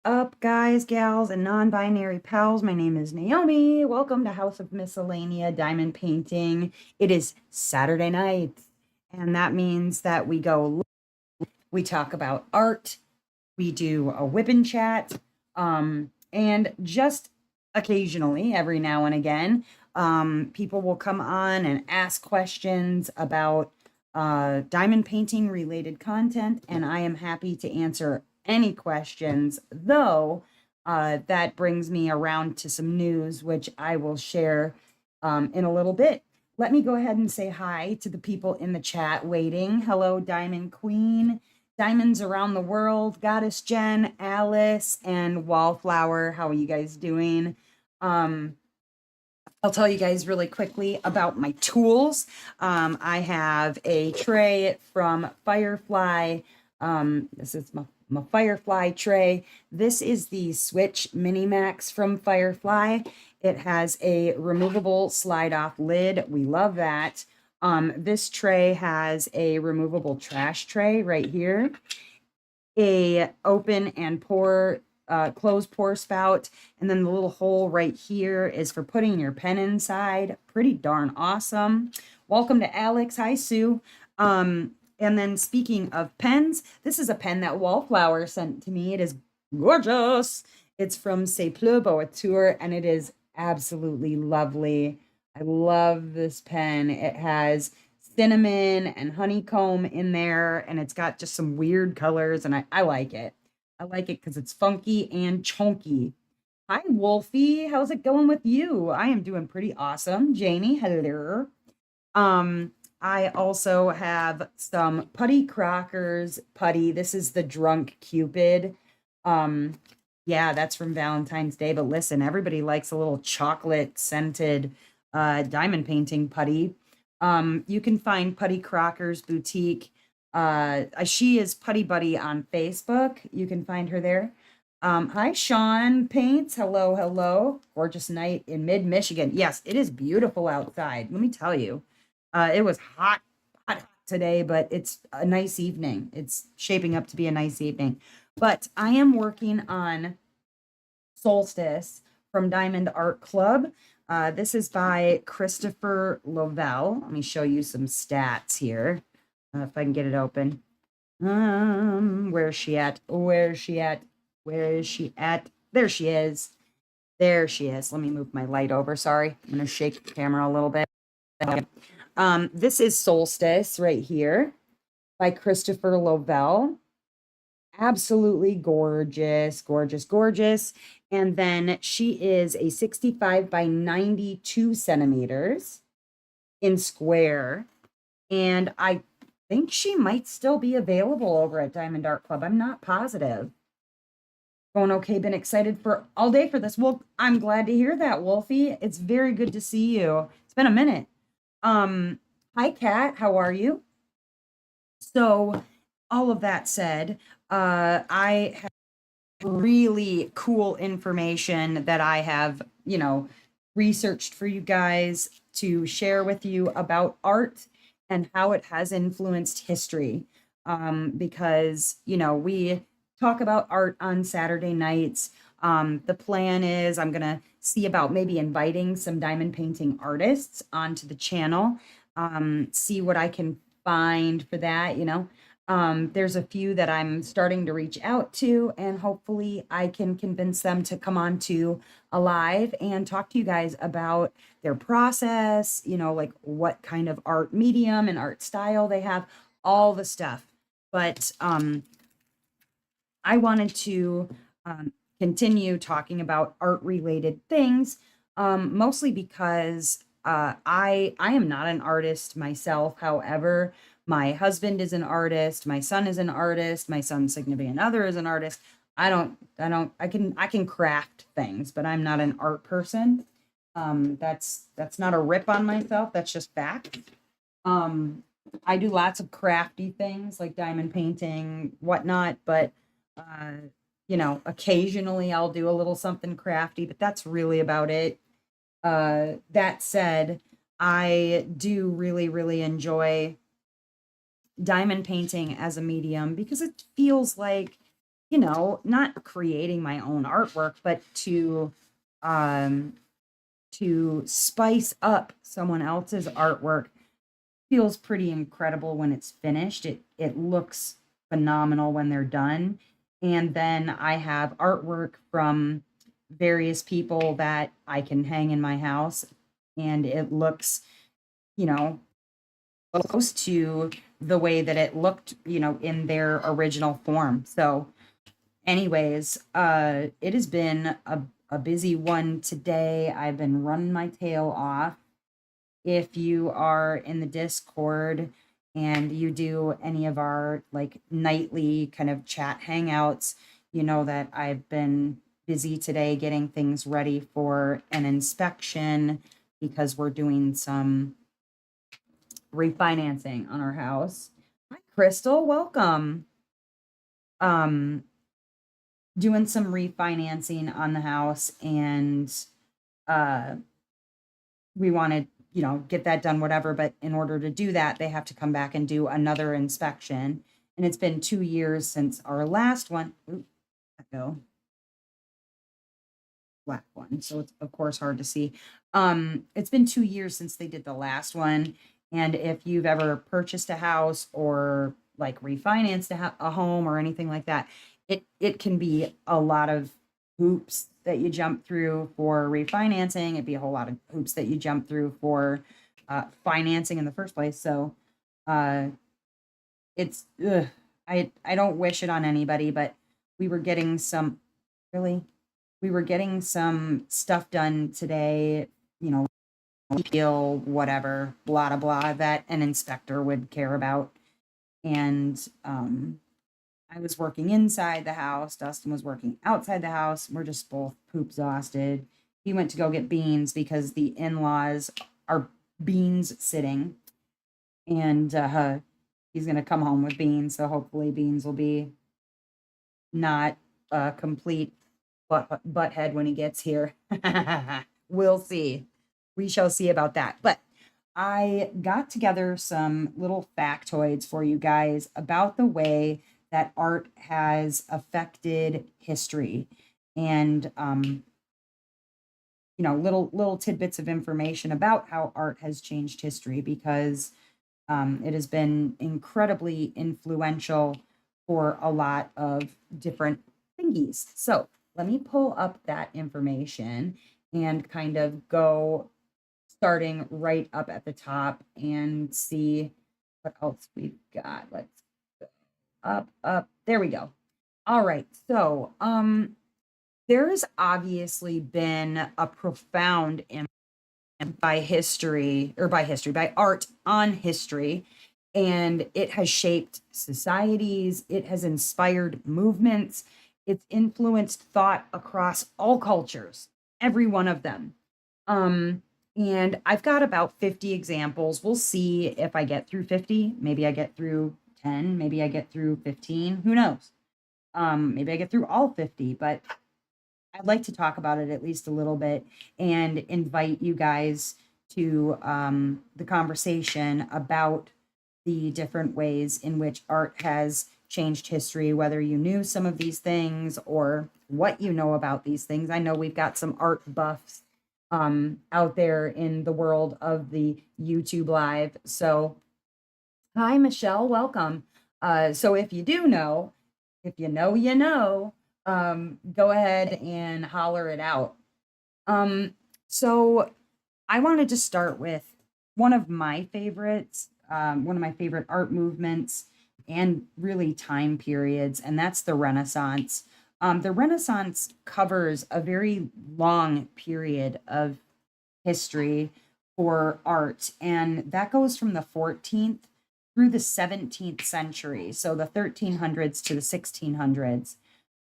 up, guys, gals, and non-binary pals? My name is Naomi. Welcome to House of Miscellanea Diamond Painting. It is Saturday night, and that means that we talk about art, we do a whip and chat, and just occasionally, every now and again, people will come on and ask questions about diamond painting related content, and I am happy to answer any questions, though that brings me around to some news, which I will share in a little bit. Let me go ahead and say hi to the people in the chat waiting. Hello, Diamond Queen, Diamonds Around the World, Goddess Jen, Alice, and Wallflower. How are you guys doing? I'll tell you guys really quickly about my tools. I have a tray from Firefly. This is my Firefly tray. This is the Switch Mini Max from Firefly. It has a removable slide-off lid. We love that. This tray has a removable trash tray right here, a open and pour closed pour spout, and then the little hole right here is for putting your pen inside. Pretty darn awesome. Welcome to Alex. Hi, Sue. And then speaking of pens, this is a pen that Wallflower sent to me. It is gorgeous. It's from C'est Plus Boateur, and it is absolutely lovely. I love this pen. It has cinnamon and honeycomb in there, and it's got just some weird colors, and I like it. I like it because it's funky and chunky. Hi, Wolfie. How's it going with you? I am doing pretty awesome. Jamie, hello. I also have some Putty Crockers putty. This is the Drunk Cupid. Yeah, that's from Valentine's Day. But listen, everybody likes a little chocolate scented diamond painting putty. You can find Putty Crockers Boutique. She is Putty Buddy on Facebook. You can find her there. Hi, Sean Paints. Hello, hello. Gorgeous night in mid-Michigan. Yes, it is beautiful outside. Let me tell you. It was hot, hot today, but it's a nice evening. It's shaping up to be a nice evening. But I am working on Solstice from Diamond Art Club. This is by Christopher Lovell. Let me show you some stats here. If I can get it open. Where is she at? Where is she at? Where is she at? There she is. There she is. Let me move my light over. Sorry. I'm going to shake the camera a little bit. This is Solstice right here by Christopher Lovell. Absolutely gorgeous, gorgeous, gorgeous. And then she is a 65 by 92 centimeters in square. And I think she might still be available over at Diamond Art Club. I'm not positive. Going okay, been excited for all day for this. Well, I'm glad to hear that, Wolfie. It's very good to see you. It's been a minute. Hi, Kat. How are you? So, all of that said, I have really cool information that I have, researched for you guys to share with you about art and how it has influenced history. Because, we talk about art on Saturday nights. The plan is I'm going to see about maybe inviting some diamond painting artists onto the channel, see what I can find for that, there's a few that I'm starting to reach out to, and hopefully I can convince them to come on to a live and talk to you guys about their process, like what kind of art medium and art style they have, all the stuff. But I wanted to continue talking about art related things, mostly because I am not an artist myself. However, my husband is an artist, my son is an artist, my son's significant other is an artist. I can craft things, but I'm not an art person. That's not a rip on myself. That's just fact. I do lots of crafty things like diamond painting, whatnot, but occasionally I'll do a little something crafty, but that's really about it. That said, I do really, really enjoy diamond painting as a medium because it feels like not creating my own artwork, but um, to spice up someone else's artwork feels pretty incredible when it's finished. It looks phenomenal when they're done. And then I have artwork from various people that I can hang in my house, and it looks, you know, close to the way that it looked, in their original form. So anyways, it has been a busy one today. I've been running my tail off. If you are in the Discord and you do any of our like nightly kind of chat hangouts, you know that I've been busy today getting things ready for an inspection because we're doing some refinancing on our house. Hi, Crystal, welcome. Um, Doing some refinancing on the house, and uh we want to, get that done, whatever. But in order to do that, they have to come back and do another inspection. And it's been 2 years since our last one. Ooh, go black one. So it's of course hard to see. It's been 2 years since they did the last one. And if you've ever purchased a house or like refinanced a home or anything like that, it can be a lot of hoops that you jump through for refinancing. It'd be a whole lot of hoops that you jump through for financing in the first place. So uh, it's I don't wish it on anybody, but we were getting some really we were getting some stuff done today, you know, appeal, whatever, blah blah blah, that an inspector would care about. And I was working inside the house. Dustin was working outside the house. We're just both poop exhausted. He went to go get beans because the in-laws are beans sitting, and he's gonna come home with beans. So hopefully, beans will be not a complete butthead when he gets here. We'll see. We shall see about that. But I got together some little factoids for you guys about the way that art has affected history, and little tidbits of information about how art has changed history, because it has been incredibly influential for a lot of different thingies. So let me pull up that information and kind of go starting right up at the top and see what else we've got. Let's go up. There we go. All right. So, there's obviously been a profound impact by art on history, and it has shaped societies, it has inspired movements, it's influenced thought across all cultures, every one of them. Um, and I've got about 50 examples. We'll see if I get through 50. Maybe I get through 10, maybe I get through 15. Who knows? Maybe I get through all 50, but I'd like to talk about it at least a little bit and invite you guys to the conversation about the different ways in which art has changed history, whether you knew some of these things or what you know about these things. I know we've got some art buffs out there in the world of the YouTube Live. So, hi, Michelle, welcome. So if you do know, if you know, you know, go ahead and holler it out. So I wanted to start with one of my favorite art movements and really time periods, and that's the Renaissance. The Renaissance covers a very long period of history for art, and that goes from the 14th through the 17th century, so the 1300s to the 1600s.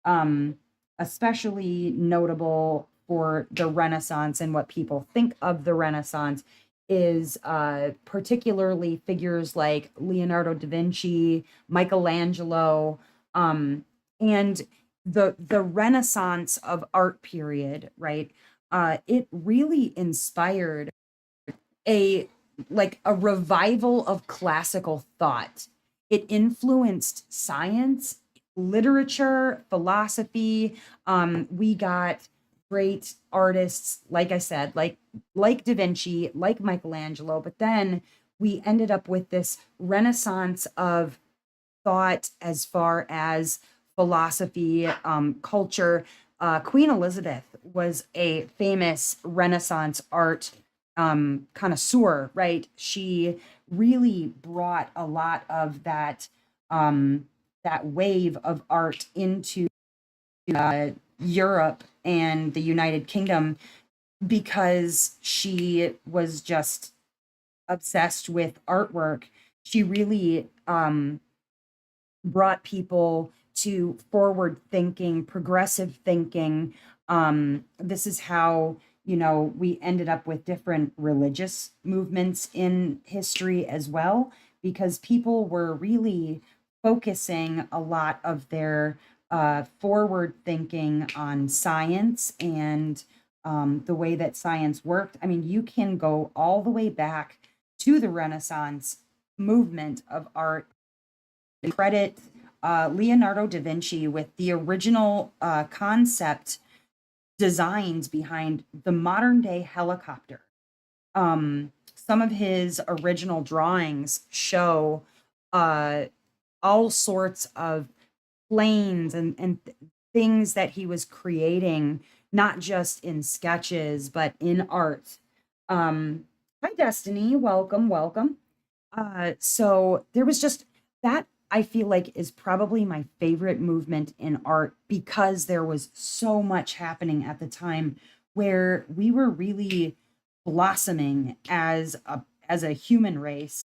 um, Especially notable for the Renaissance and what people think of the Renaissance is particularly figures like Leonardo da Vinci, Michelangelo, and the Renaissance of art period, right? It really inspired a a revival of classical thought. It influenced science, literature, philosophy. We got great artists, like I said, like Da Vinci, like Michelangelo, but then we ended up with this renaissance of thought as far as philosophy, culture. Queen Elizabeth was a famous Renaissance art connoisseur, right? She really brought a lot of um, that wave of art into Europe and the United Kingdom because she was just obsessed with artwork. She really brought people to forward thinking, progressive thinking. This is how, we ended up with different religious movements in history as well, because people were really focusing a lot of their forward thinking on science and the way that science worked. I mean, you can go all the way back to the Renaissance movement of art, credit Leonardo da Vinci with the original concept designs behind the modern day helicopter. Some of his original drawings show uh, all sorts of planes and things that he was creating, not just in sketches, but in art. Hi, Destiny. Welcome, welcome. So there was just that I feel like is probably my favorite movement in art because there was so much happening at the time where we were really blossoming as a human race.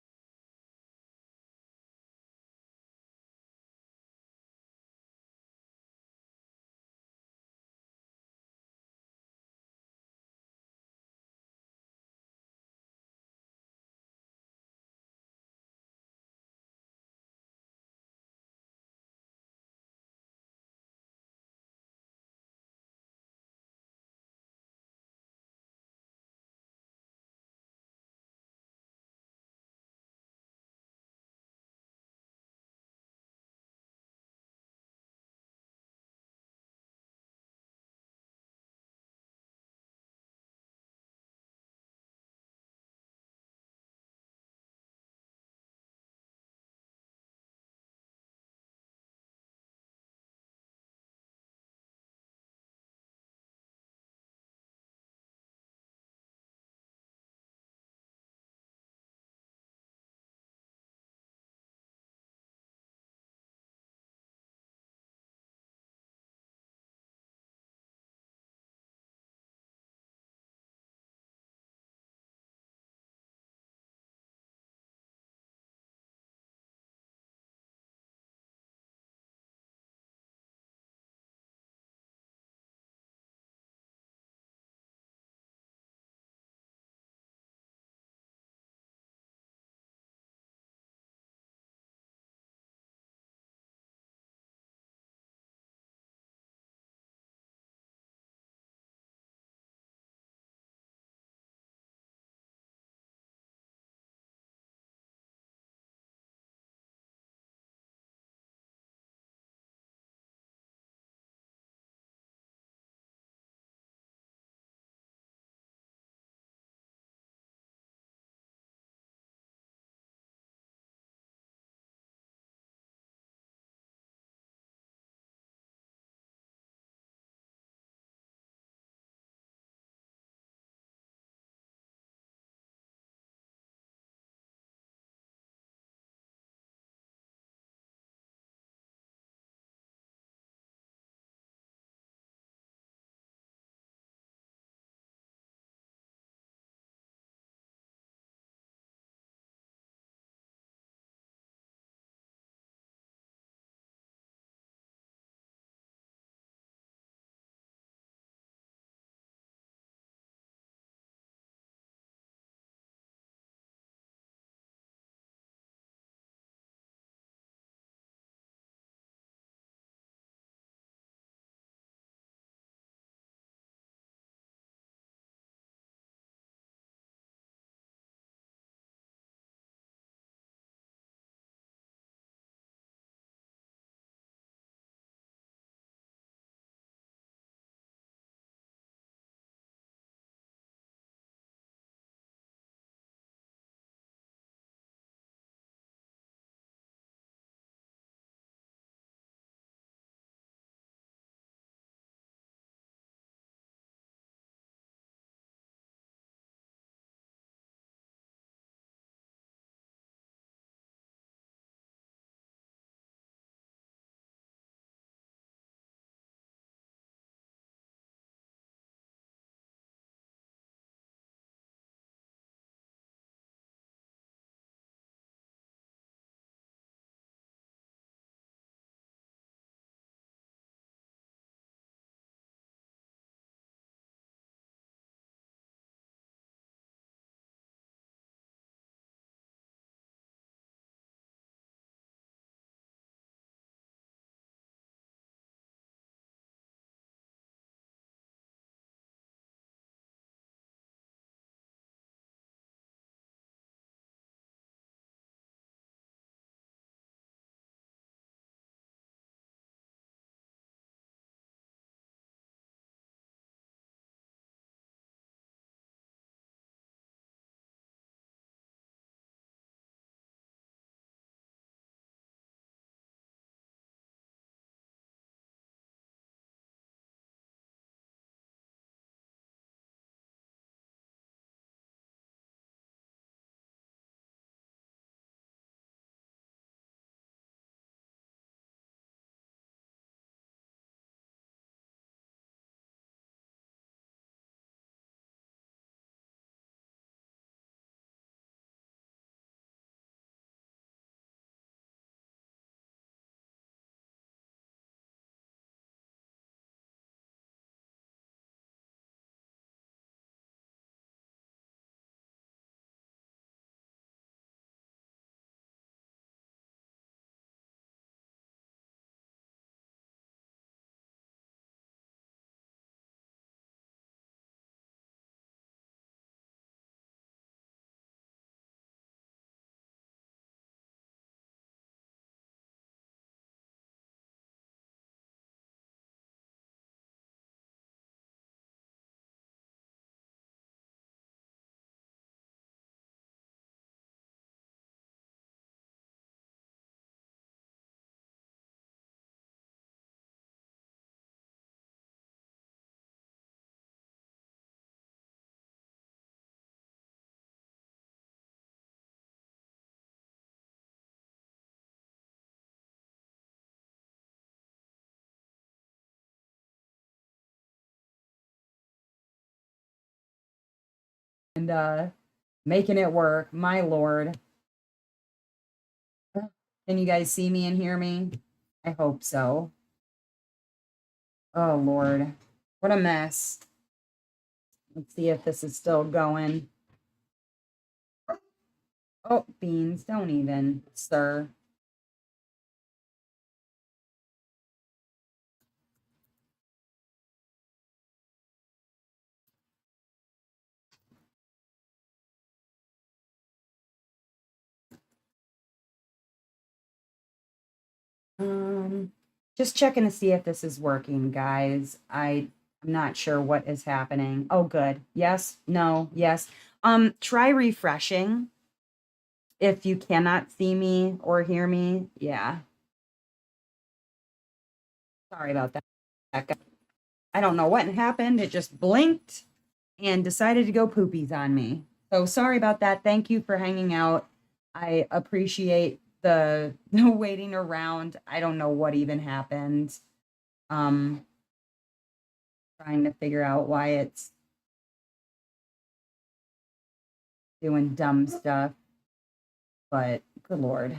and making it work. My Lord. Can you guys see me and hear me? I hope so. Oh Lord. What a mess. Let's see if this is still going. Oh, beans, don't even, sir. Um, just checking to see if this is working, guys. I'm not sure what is happening. Oh, good. Yes, no, yes. Try refreshing if you cannot see me or hear me. Yeah. Sorry about that. I don't know what happened. It just blinked and decided to go poopies on me. So sorry about that. Thank you for hanging out. I appreciate the waiting around. I don't know what even happened. Um, trying to figure out why it's doing dumb stuff, but good Lord.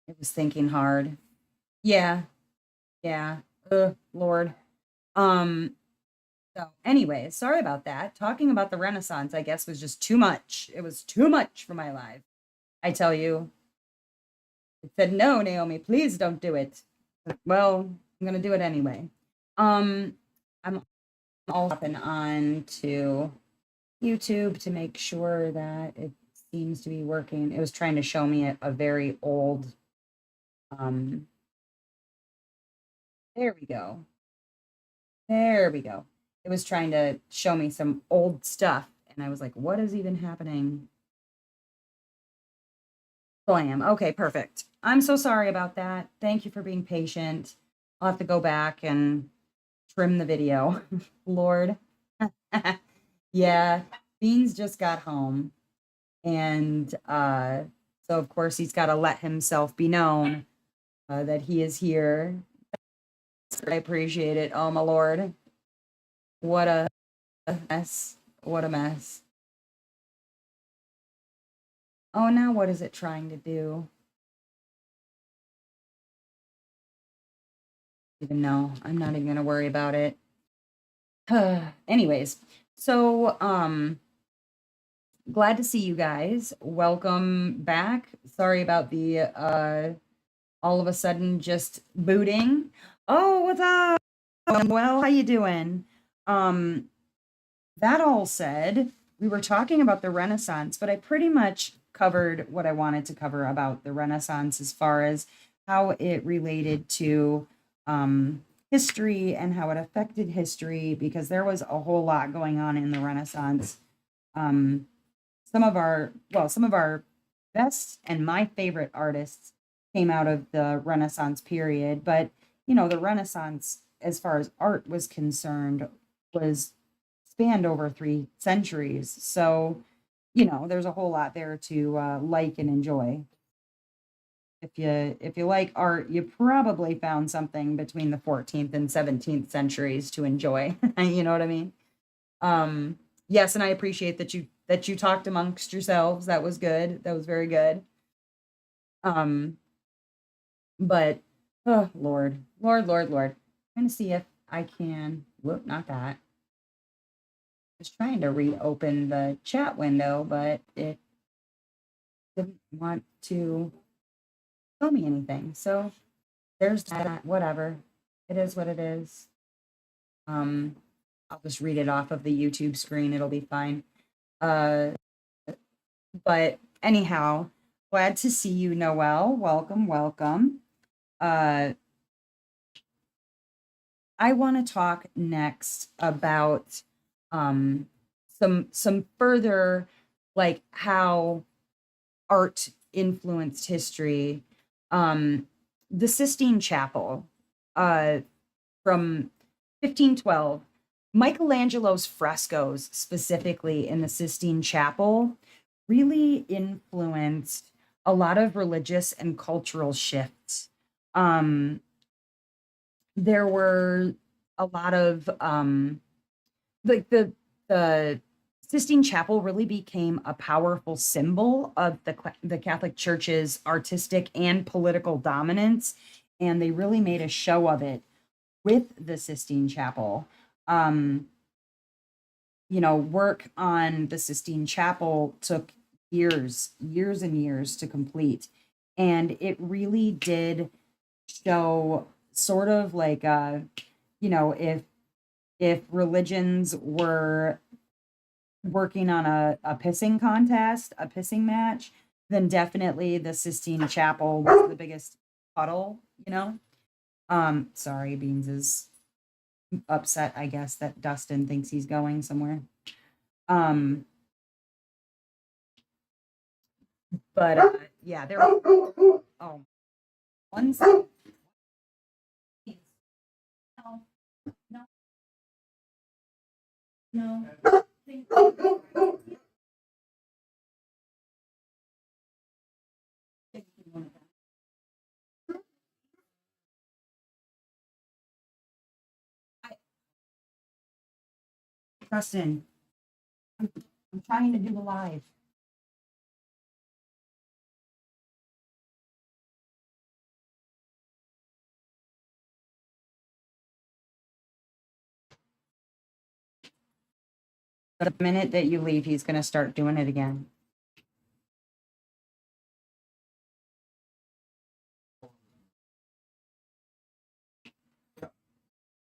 It was thinking hard. Yeah, yeah. Lord. Um, so anyways, sorry about that. Talking about the Renaissance, I guess, was just too much. It was too much for my life. I tell you, it said, no, Naomi, please don't do it. Well, I'm gonna do it anyway. Um, I'm all up and on to YouTube to make sure that it seems to be working. It was trying to show me a very old, um, there we go. There we go. It was trying to show me some old stuff, and I was like, what is even happening? Blam. Okay, perfect. I'm so sorry about that. Thank you for being patient. I'll have to go back and trim the video. Lord. Yeah, Beans just got home. And so, of course, he's got to let himself be known that he is here. I appreciate it. Oh, my Lord. What a mess. What a mess. Oh, now what is it trying to do? Even know. I'm not even going to worry about it. Anyways, so glad to see you guys. Welcome back. Sorry about the all of a sudden just booting. Oh, what's up? Well, how you doing? Um that all said, we were talking about the Renaissance, but I pretty much covered what I wanted to cover about the Renaissance as far as how it related to history and how it affected history, because there was a whole lot going on in the Renaissance. Um, some of our best and my favorite artists came out of the Renaissance period, but the Renaissance, as far as art was concerned, was spanned over 3 centuries. So, there's a whole lot there to like and enjoy. If you like art, you probably found something between the 14th and 17th centuries to enjoy. You know what I mean? Yes, and I appreciate that you talked amongst yourselves. That was good. That was very good. Um, but oh Lord, Lord, Lord, Lord. I'm gonna see if I can. Whoop, not that. Was trying to reopen the chat window, but it didn't want to tell me anything. So there's that. Whatever. It is what it is. Um, I'll just read it off of the YouTube screen. It'll be fine. Uh, but anyhow, glad to see you, Noel. Welcome, welcome. Uh, I want to talk next about some further, like, how art influenced history. The Sistine Chapel from 1512, Michelangelo's frescoes, specifically in the Sistine Chapel, really influenced a lot of religious and cultural shifts. Um, there were a lot of like the Sistine Chapel really became a powerful symbol of the Catholic Church's artistic and political dominance, and they really made a show of it with the Sistine Chapel. Um, work on the Sistine Chapel took years and years to complete, and it really did show sort of like if religions were working on a pissing contest, a pissing match, then definitely the Sistine Chapel was the biggest puddle, you know? Sorry, Beans is upset, I guess, that Dustin thinks he's going somewhere. Um, but yeah, there was, oh, one second. No, no, no. Dustin, I'm, I'm trying to do the live. But the minute that you leave, he's going to start doing it again.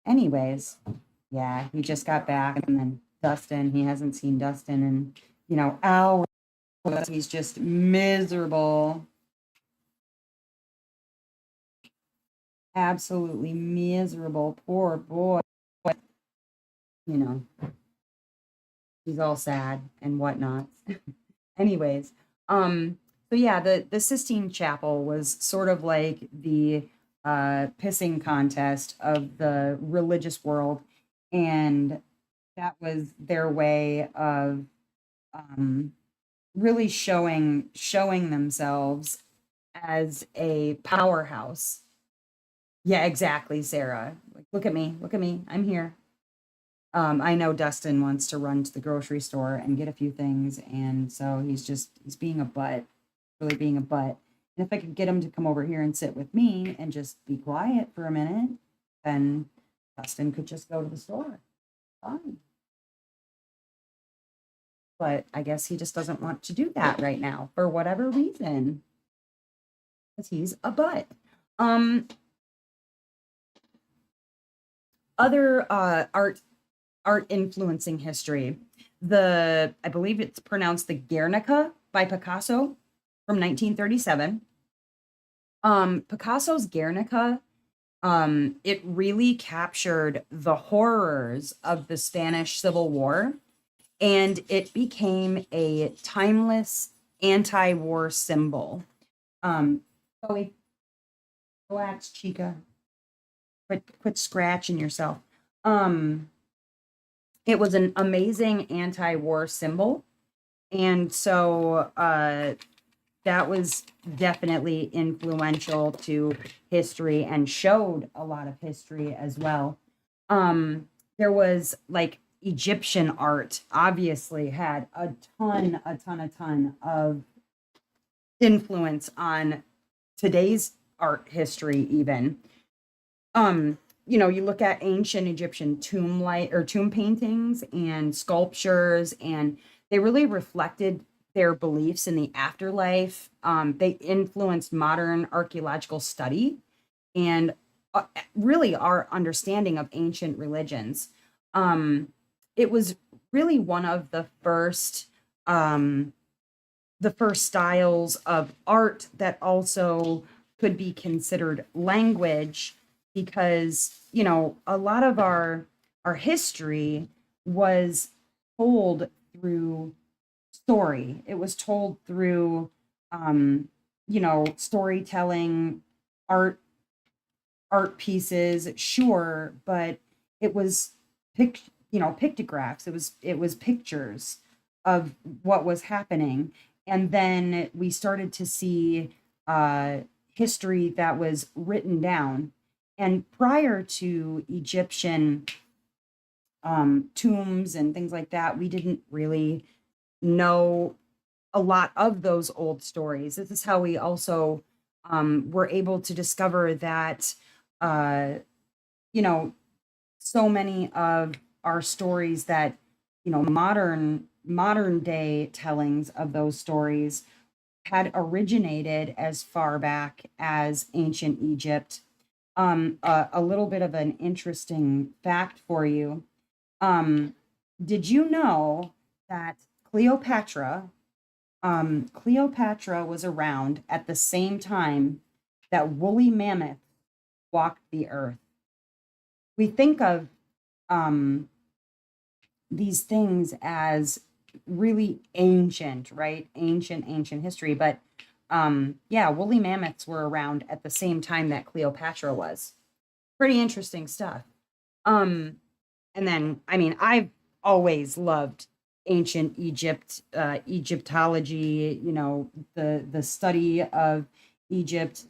Anyways, yeah, he just got back, and then Dustin, he hasn't seen Dustin in, hours. He's just miserable. Absolutely miserable. Poor boy. You know, he's all sad and whatnot. Anyways, so yeah, the Sistine Chapel was sort of like the pissing contest of the religious world, and that was their way of um, really showing themselves as a powerhouse. Yeah, exactly, Sarah. Like, look at me, I'm here. I know Dustin wants to run to the grocery store and get a few things, and so he's being a butt, really being a butt. And if I could get him to come over here and sit with me and just be quiet for a minute, then Dustin could just go to the store. Fine. But I guess he just doesn't want to do that right now for whatever reason, because he's a butt. Um, other art influencing history. I believe it's pronounced the Guernica by Picasso from 1937. Picasso's Guernica, it really captured the horrors of the Spanish Civil War, and it became a timeless anti-war symbol. Chloe, relax, Chica. Quit scratching yourself. Um, it was an amazing anti-war symbol, and so that was definitely influential to history and showed a lot of history as well. There was like Egyptian art obviously had a ton of influence on today's art history even. You look at ancient Egyptian tomb paintings and sculptures, and they really reflected their beliefs in the afterlife. They influenced modern archaeological study and really our understanding of ancient religions. Um, it was really one of the first styles of art that also could be considered language, because a lot of our history was told through story. It was told through storytelling, art art pieces, sure, but it was pictographs. It was pictures of what was happening. And then we started to see history that was written down. And prior to Egyptian tombs and things like that, we didn't really know a lot of those old stories. This is how we also were able to discover that, uh, you know, so many of our stories that, modern day tellings of those stories had originated as far back as ancient Egypt. A little bit of an interesting fact for you. Um, did you know that Cleopatra, Cleopatra was around at the same time that woolly mammoth walked the earth? We think of um, these things as really ancient, right? Ancient history. But yeah, woolly mammoths were around at the same time that Cleopatra was. Pretty interesting stuff. Um, and then, I mean, I've always loved ancient Egypt, Egyptology, the study of Egypt.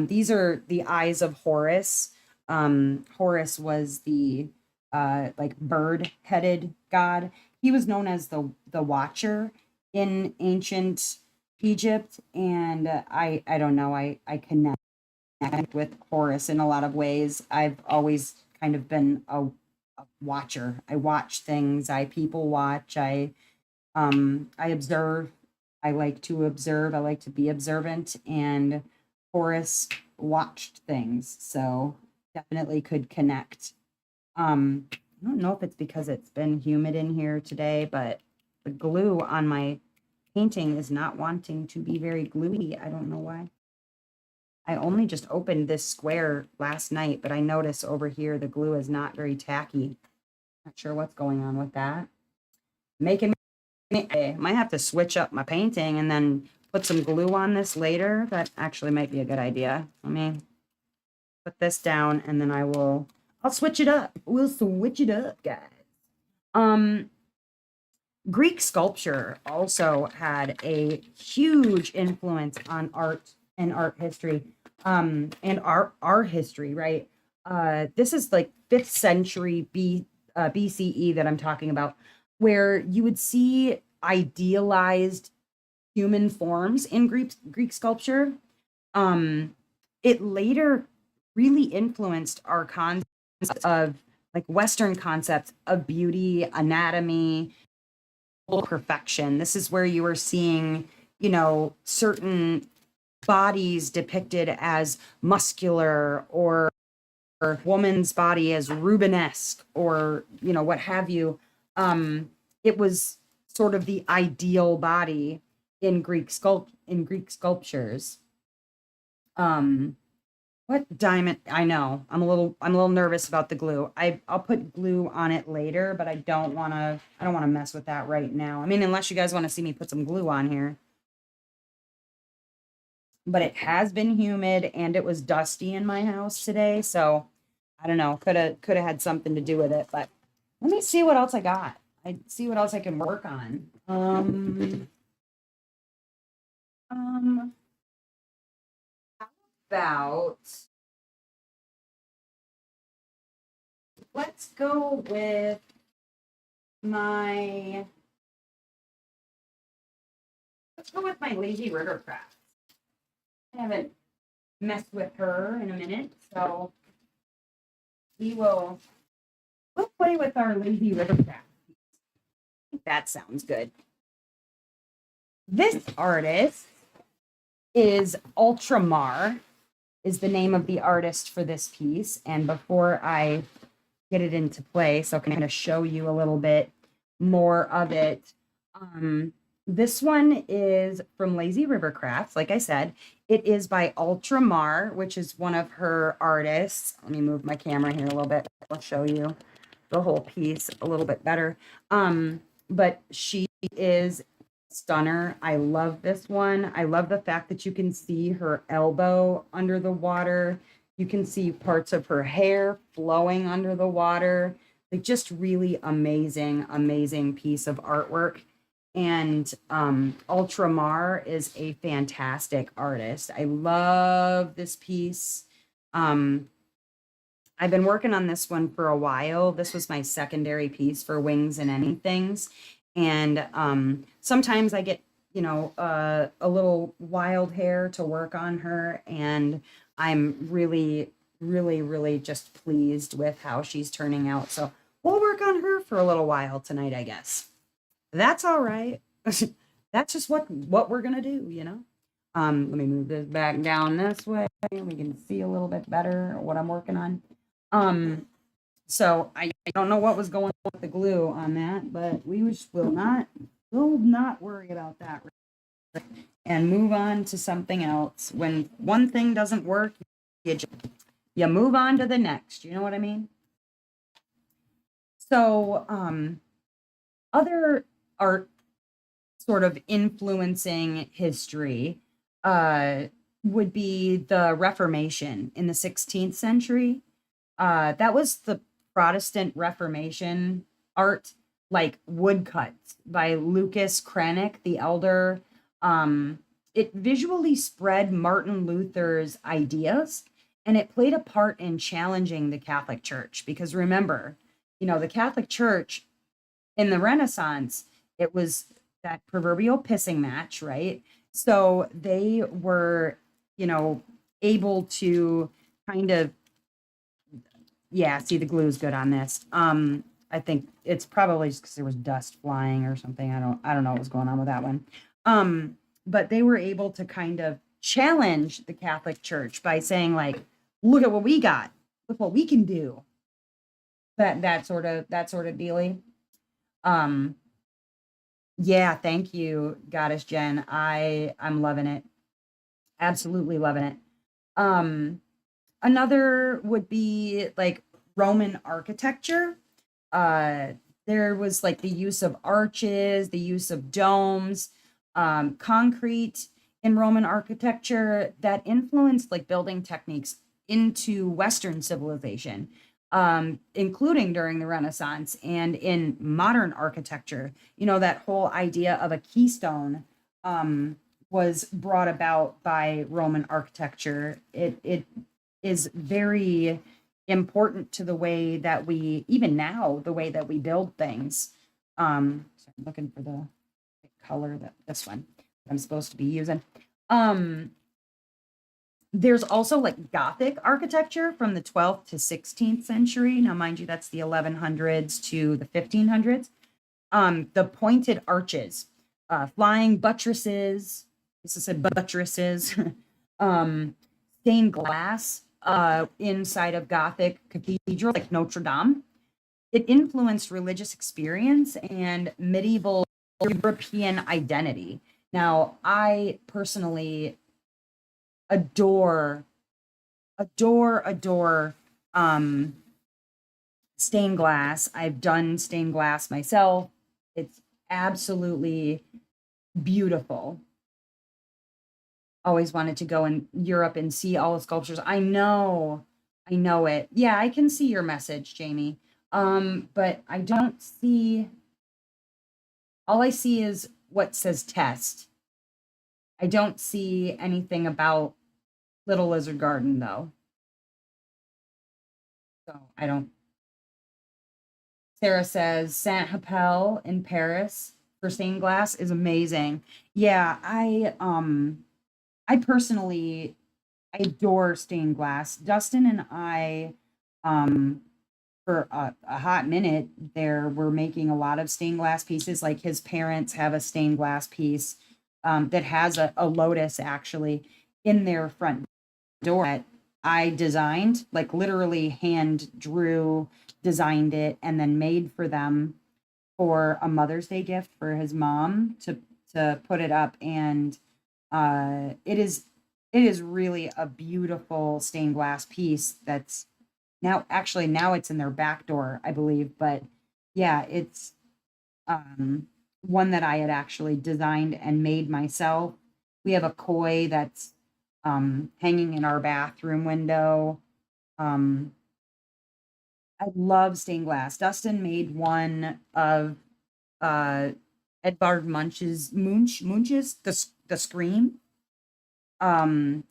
These are the eyes of Horus. Horus was the like bird-headed god. He was known as the Watcher in ancient Egypt, and I don't know, I connect with Horus in a lot of ways. I've always kind of been a watcher. I watch things, I people watch, I observe. I like to observe, I like to be observant, and Horus watched things, so definitely could connect. I don't know if it's because it's been humid in here today, but the glue on my painting is not wanting to be very gluey. I don't know why. I only just opened this square last night, but I notice over here the glue is not very tacky. Not sure what's going on with that. Making me, I might have to switch up my painting and then put some glue on this later. That actually might be a good idea. Let me put this down and then I'll switch it up. We'll switch it up, guys. Um, Greek sculpture also had a huge influence on art and art history, and our history, right? This is like 5th century BCE that I'm talking about, where you would see idealized human forms in Greek sculpture. Um, it later really influenced our concept of like Western concepts of beauty, anatomy, perfection. This is where you are seeing, certain bodies depicted as muscular, or woman's body as Rubenesque, or, what have you. It was sort of the ideal body in Greek sculptures. Um, what diamond? I know. I'm a little nervous about the glue. I'll put glue on it later, but I don't want to mess with that right now. I mean, unless you guys want to see me put some glue on here. But it has been humid and it was dusty in my house today, so I don't know. Could have had something to do with it, but let me see what else I got. I see what else I can work on. Um how about let's go with my let's go with my lazy river craft. I haven't messed with her in a minute, so we'll play with our lazy river craft. I think that sounds good. This artist is Ultramar, is the name of the artist for this piece. And before I get it into place, I'll kind of show you a little bit more of it. This one is from Lazy River Crafts. Like I said, it is by Ultramar, which is one of her artists. Let me move my camera here a little bit. I'll show you the whole piece a little bit better. But she is stunner. I love this one. I love the fact that you can see her elbow under the water. You can see parts of her hair flowing under the water. Like, just really amazing piece of artwork. And Ultramar is a fantastic artist. I love this piece. Um, I've been working on this one for a while. This was my secondary piece for Wings and Anythings. And sometimes I get, a little wild hair to work on her. And I'm really, really, really just pleased with how she's turning out. So we'll work on her for a little while tonight, I guess. That's all right. That's just what we're gonna do, you know. Let me move this back down this way. We can see a little bit better what I'm working on. Um, so I don't know what was going on with the glue on that, but will not worry about that and move on to something else. When one thing doesn't work, you move on to the next. You know what I mean? So other art sort of influencing history uh, would be the Reformation in the 16th century. That was the Protestant Reformation art, like woodcuts by Lucas Cranach the Elder. Um, it visually spread Martin Luther's ideas, and it played a part in challenging the Catholic Church. Because remember, the Catholic Church in the Renaissance, it was that proverbial pissing match, right? So they were, able to kind of, yeah, see the glue is good on this. I think it's probably just because there was dust flying or something. I don't know what was going on with that one. But they were able to kind of challenge the Catholic Church by saying, like, look at what we got, look what we can do. That sort of dealy. Um, yeah, thank you, Goddess Jen. I'm loving it. Absolutely loving it. Um, Another would be like Roman architecture. Uh, there was like the use of arches, the use of domes, concrete in Roman architecture that influenced like building techniques into Western civilization, including during the Renaissance and in modern architecture. That whole idea of a keystone was brought about by Roman architecture. It is very important to the way that we, even now, the way that we build things. So I'm looking for the color that this one I'm supposed to be using. There's also like Gothic architecture from the 12th to 16th century. Now, mind you, that's the 1100s to the 1500s. The pointed arches, flying buttresses. This is said buttresses. Stained glass inside of Gothic cathedral like Notre Dame. It influenced religious experience and medieval European identity. Now, I personally adore, adore stained glass. I've done stained glass myself. It's absolutely beautiful. Always wanted to go in Europe and see all the sculptures. I know it. Yeah, I can see your message, Jamie. But I don't see, all I see is what says test. I don't see anything about Little Lizard Garden though. So I don't. Sarah says Saint Hapelle in Paris for stained glass is amazing. Yeah, I personally I adore stained glass. Dustin and I, for a hot minute there, were making a lot of stained glass pieces. Like his parents have a stained glass piece that has a lotus actually in their front door that I designed, like literally hand drew, designed it, and then made for them for a Mother's Day gift for his mom to put it up. And it is really a beautiful stained glass piece that's now it's in their back door, I believe. But yeah, it's one that I had actually designed and made myself. We have a koi that's hanging in our bathroom window. Um, I love stained glass. Dustin made one of Edvard Munch's the Scream.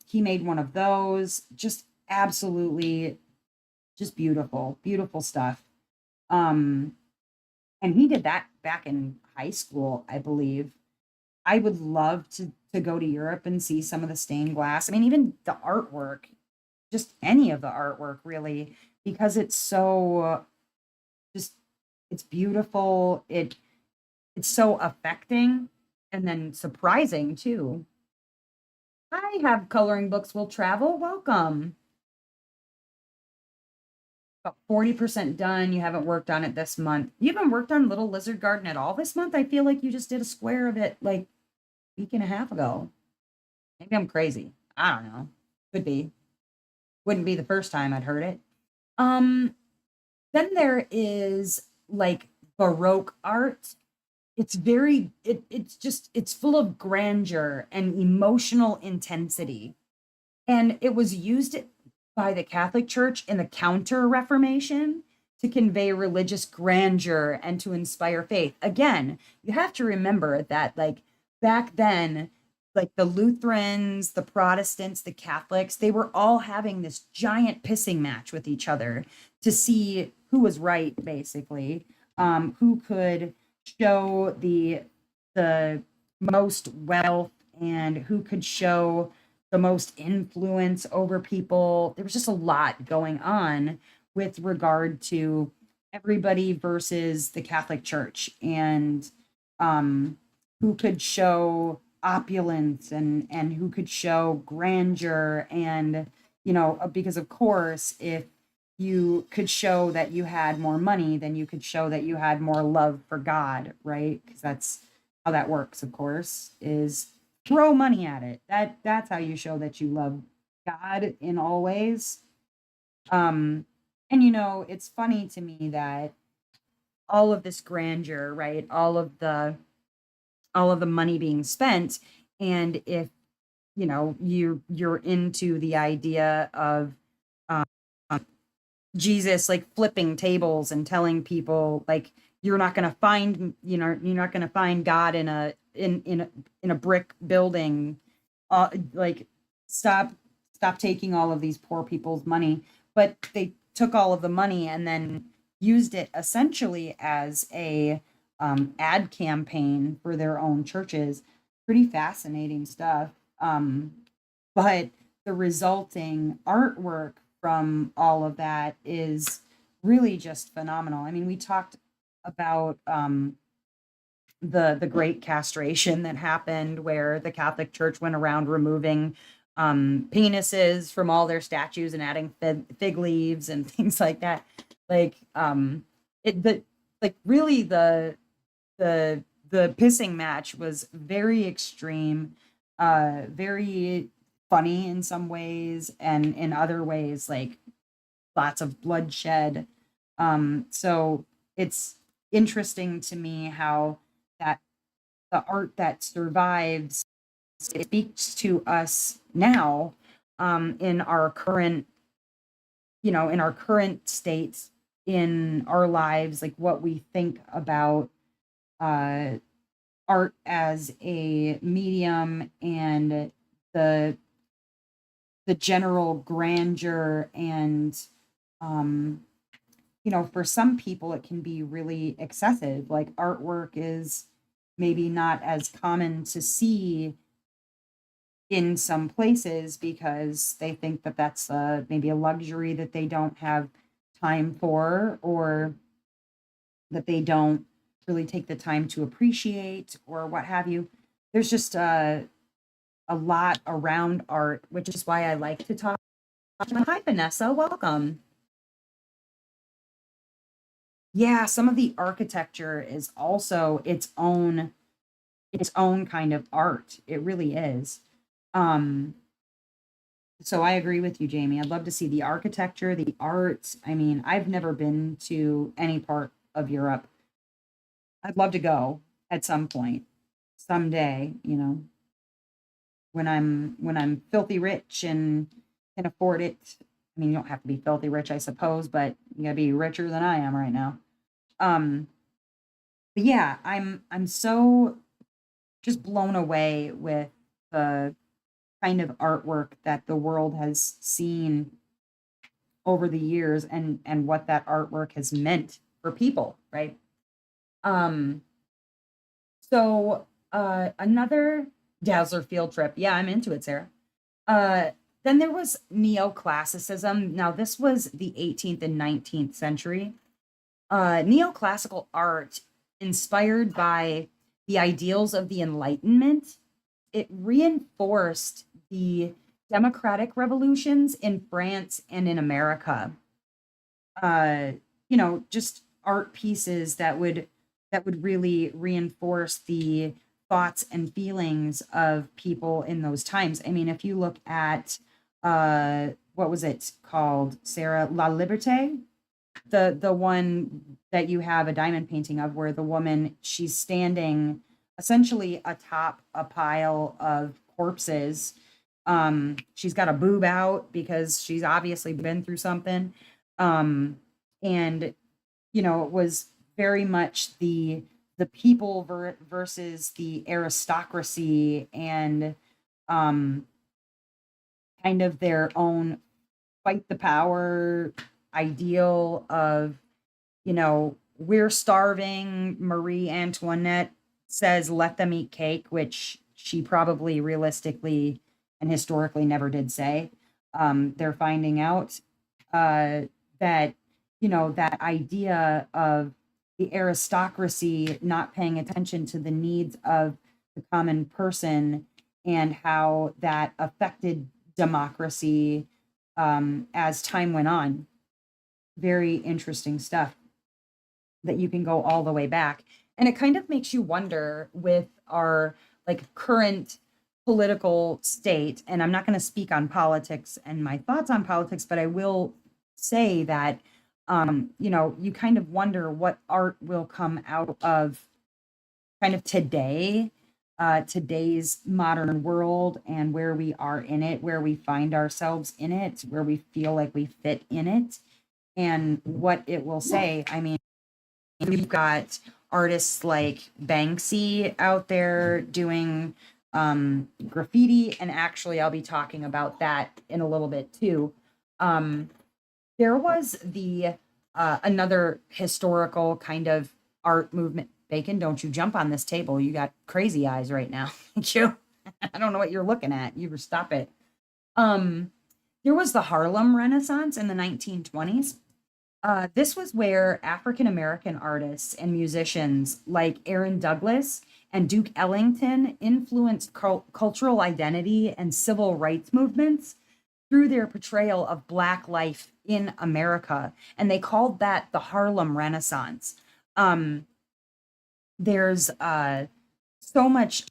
He made one of those. Just absolutely just beautiful, beautiful stuff. Um, and he did that back in high school, I believe. I would love to go to Europe and see some of the stained glass. I mean, even the artwork, just any of the artwork really, because it's so just it's beautiful. It's so affecting and then surprising too. I have coloring books will travel. Welcome. About 40% done. You haven't worked on it this month. You haven't worked on Little Lizard Garden at all this month? I feel like you just did a square of it like a week and a half ago. Maybe I'm crazy. I don't know. Could be. Wouldn't be the first time I'd heard it. Um, then there is like Baroque art. It's very it's just it's full of grandeur and emotional intensity. And it was used by the Catholic Church in the Counter Reformation to convey religious grandeur and to inspire faith. Again, you have to remember that, like, back then, like the Lutherans, the Protestants, the Catholics, they were all having this giant pissing match with each other to see who was right, basically, who could show the most wealth and who could show the most influence over people. There was just a lot going on with regard to everybody versus the Catholic Church and who could show opulence and who could show grandeur and because of course if you could show that you had more money then you could show that you had more love for God, right? Because that's how that works, of course, is throw money at it. That's how you show that you love God in all ways. And it's funny to me that all of this grandeur, right? All of the money being spent, and if you're into the idea of um, Jesus like flipping tables and telling people like you're not going to find God in a brick building, like stop taking all of these poor people's money. But they took all of the money and then used it essentially as a ad campaign for their own churches. Pretty fascinating stuff. But the resulting artwork from all of that is really just phenomenal. I mean, we talked about the great castration that happened where the Catholic Church went around removing penises from all their statues and adding fig leaves and things like that. Like it the like really the pissing match was very extreme, very funny in some ways, and in other ways, like lots of bloodshed. So it's interesting to me how that the art that survives it speaks to us now, in our current, in our current states in our lives, like what we think about uh, art as a medium and the the general grandeur and um for some people it can be really excessive. Like artwork is maybe not as common to see in some places because they think that that's maybe a luxury that they don't have time for, or that they don't really take the time to appreciate, or what have you. There's just a lot around art, which is why I like to talk. Hi, Vanessa. Welcome. Yeah, some of the architecture is also its own kind of art. It really is. Um, so I agree with you, Jamie. I'd love to see the architecture, the art. I mean, I've never been to any part of Europe. I'd love to go at some point, someday, when I'm filthy rich and can afford it. I mean, you don't have to be filthy rich, I suppose, but you gotta be richer than I am right now. Um, but yeah, I'm so just blown away with the kind of artwork that the world has seen over the years and what that artwork has meant for people, right? Um, so another Dazzler field trip. Yeah, I'm into it, Sarah. Uh, then there was neoclassicism. Now, this was the 18th and 19th century. Neoclassical art, inspired by the ideals of the Enlightenment, it reinforced the democratic revolutions in France and in America. Uh, just art pieces that would really reinforce the thoughts and feelings of people in those times. I mean, if you look at what was it called, Sarah? La Liberté, the one that you have a diamond painting of, where the woman, she's standing essentially atop a pile of corpses. She's got a boob out because she's obviously been through something. Um, and it was very much the people versus the aristocracy, and um kind of their own fight the power ideal of, we're starving. Marie Antoinette says, let them eat cake, which she probably realistically and historically never did say. They're finding out that, that idea of the aristocracy not paying attention to the needs of the common person, and how that affected democracy as time went on. Very interesting stuff that you can go all the way back. And it kind of makes you wonder with our like current political state. And I'm not going to speak on politics and my thoughts on politics, but I will say that you kind of wonder what art will come out of kind of today's modern world, and where we are in it, where we find ourselves in it, where we feel like we fit in it, and what it will say. I mean, you've got artists like Banksy out there doing graffiti, and actually, I'll be talking about that in a little bit too. Um, there was the another historical kind of art movement. Bacon, don't you jump on this table. You got crazy eyes right now. Thank you. I don't know what you're looking at. You stop it. Um, there was the Harlem Renaissance in the 1920s. This was where African American artists and musicians like Aaron Douglas and Duke Ellington influenced cultural identity and civil rights movements through their portrayal of Black life in America. And they called that the Harlem Renaissance. Um, there's so much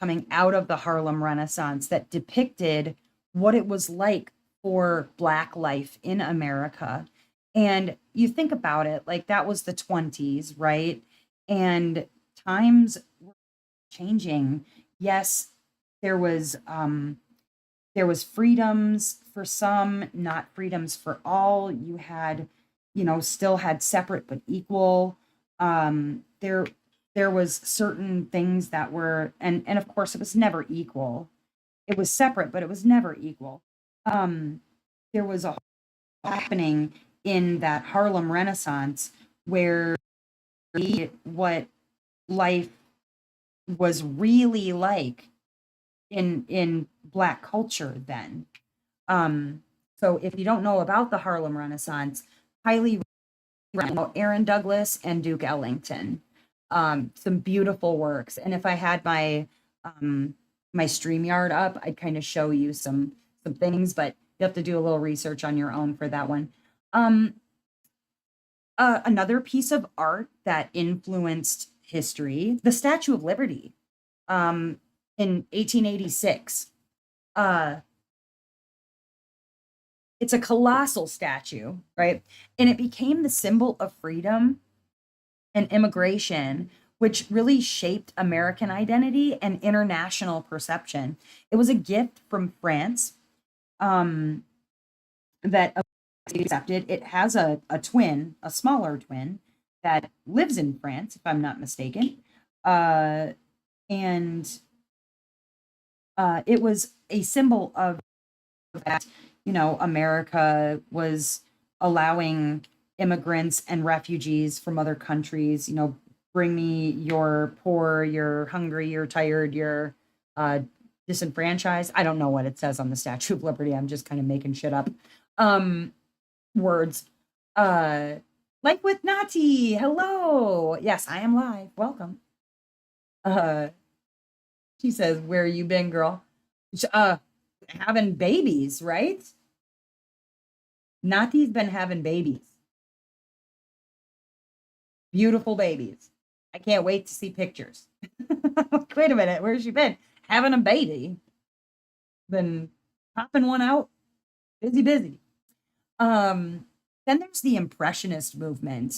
coming out of the Harlem Renaissance that depicted what it was like for Black life in America. And you think about it, like that was the 20s, right? And times were changing. Yes, there was freedoms for some, not freedoms for all. You had, still had separate but equal. There was certain things that were, and of course it was never equal. It was separate, but it was never equal. Um, there was a happening in that Harlem Renaissance where what life was really like in Black culture then. So if you don't know about the Harlem Renaissance, highly recommend Aaron Douglas and Duke Ellington. Some beautiful works. And if I had my StreamYard up, I'd kind of show you some things, but you have to do a little research on your own for that one. Um, Another piece of art that influenced history, the Statue of Liberty, in 1886. Uh, it's a colossal statue, right? And it became the symbol of freedom and immigration, which really shaped American identity and international perception. It was a gift from France um, that accepted. It has a twin, a smaller twin, that lives in France, if I'm not mistaken. And it was a symbol of that, America was allowing immigrants and refugees from other countries, bring me your poor, you're hungry, you're tired, you're uh, disenfranchised. I don't know what it says on the Statue of Liberty. I'm just kind of making shit up. Um, Words. Uh, like with Nati. Hello. Yes, I am live. Welcome. Uh, she says, "Where you been, girl?" Having babies, right? Nati's been having babies. Beautiful babies. I can't wait to see pictures. Wait a minute, where's she been? Having a baby. Been popping one out. Busy, busy. Um, then there's the Impressionist movement.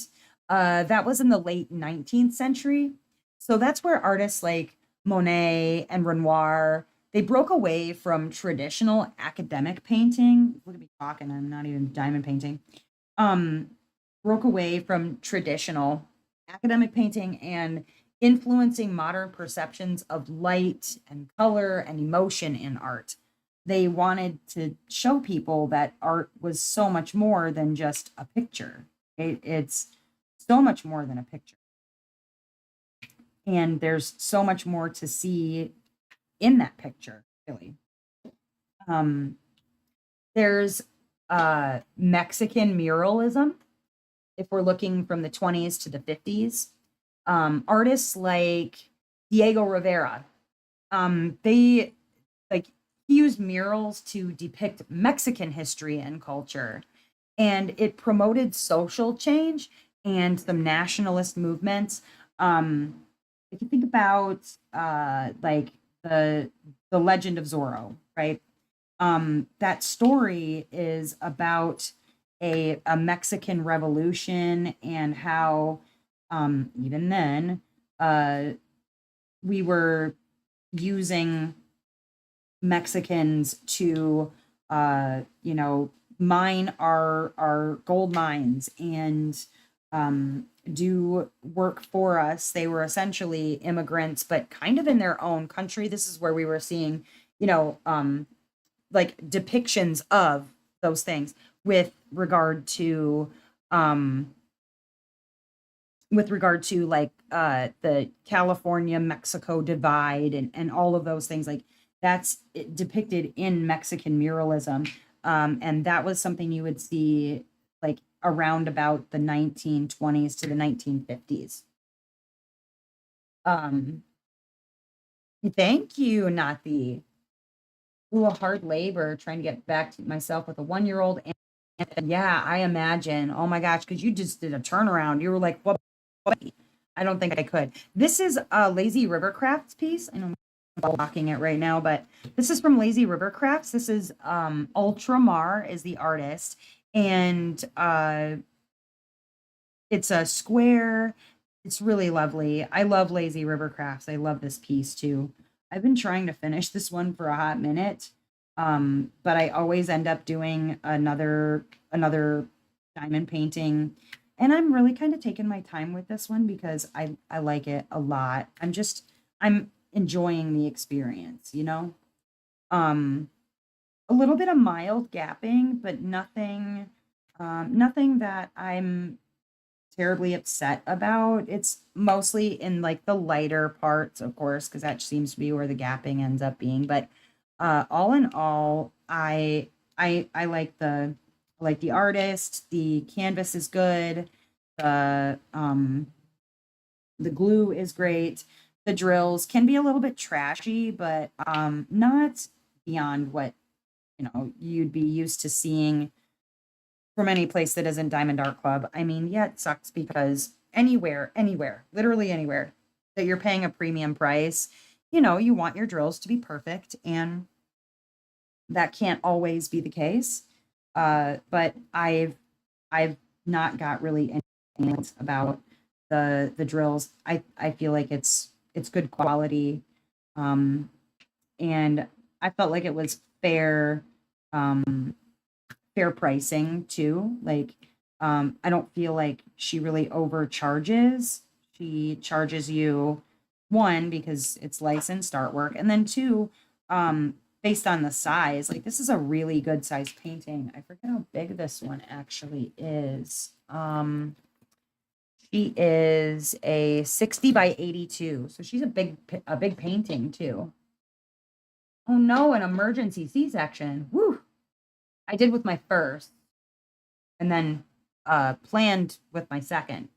That was in the late 19th century. So that's where artists like Monet and Renoir, they broke away from traditional academic painting. Look at me talking, I'm not even diamond painting. Um, Broke away from traditional academic painting and influencing modern perceptions of light and color and emotion in art. They wanted to show people that art was so much more than just a picture. It's so much more than a picture. And there's so much more to see in that picture, really. Um, there's Mexican muralism, if we're looking from the 20s to the 50s. Artists like Diego Rivera, they like he used murals to depict Mexican history and culture, and it promoted social change and some nationalist movements. If you think about like the Legend of Zorro, right? That story is about a Mexican revolution and how even then we were using Mexicans to mine our gold mines and do work for us. They were essentially immigrants, but kind of in their own country. This is where we were seeing, you know, like depictions of those things with regard to um like the California Mexico divide and all of those things, like that's depicted in Mexican muralism. And that was something you would see like around about the 1920s to the 1950s. um Thank you, Nathi. Ooh, a hard labor trying to get back to myself with a 1-year-old. And yeah, I imagine. Oh my gosh, because you just did a turnaround. You were like, what? I don't think I could. This is a Lazy River Crafts piece. I know I'm blocking it right now, but this is from Lazy River Crafts. This is Ultramar is the artist. And it's a square. It's really lovely. I love Lazy River Crafts. I love this piece too. I've been trying to finish this one for a hot minute. But I always end up doing another diamond painting. And I'm really kind of taking my time with this one because I like it a lot. I'm enjoying the experience, you know? Um, a little bit of mild gapping, but nothing that I'm terribly upset about. It's mostly in like the lighter parts, of course, because that seems to be where the gapping ends up being. But all in all, I like the artist. The canvas is good. The glue is great. The drills can be a little bit trashy, but not beyond what you'd be used to seeing from any place that isn't Diamond Art Club. I mean, yeah, it sucks because anywhere, literally anywhere that you're paying a premium price, you want your drills to be perfect, and that can't always be the case. But I've not got really any complaints about the drills. I feel like it's good quality, um, and I felt like it was um, fair pricing too. Like, I don't feel like she really overcharges. She charges you, one, because it's licensed artwork, and then two, based on the size. Like this is a really good size painting. I forget how big this one actually is. She is a 60 by 82. So she's a big painting too. Oh no, an emergency C-section. Woo. I did with my first and then planned with my second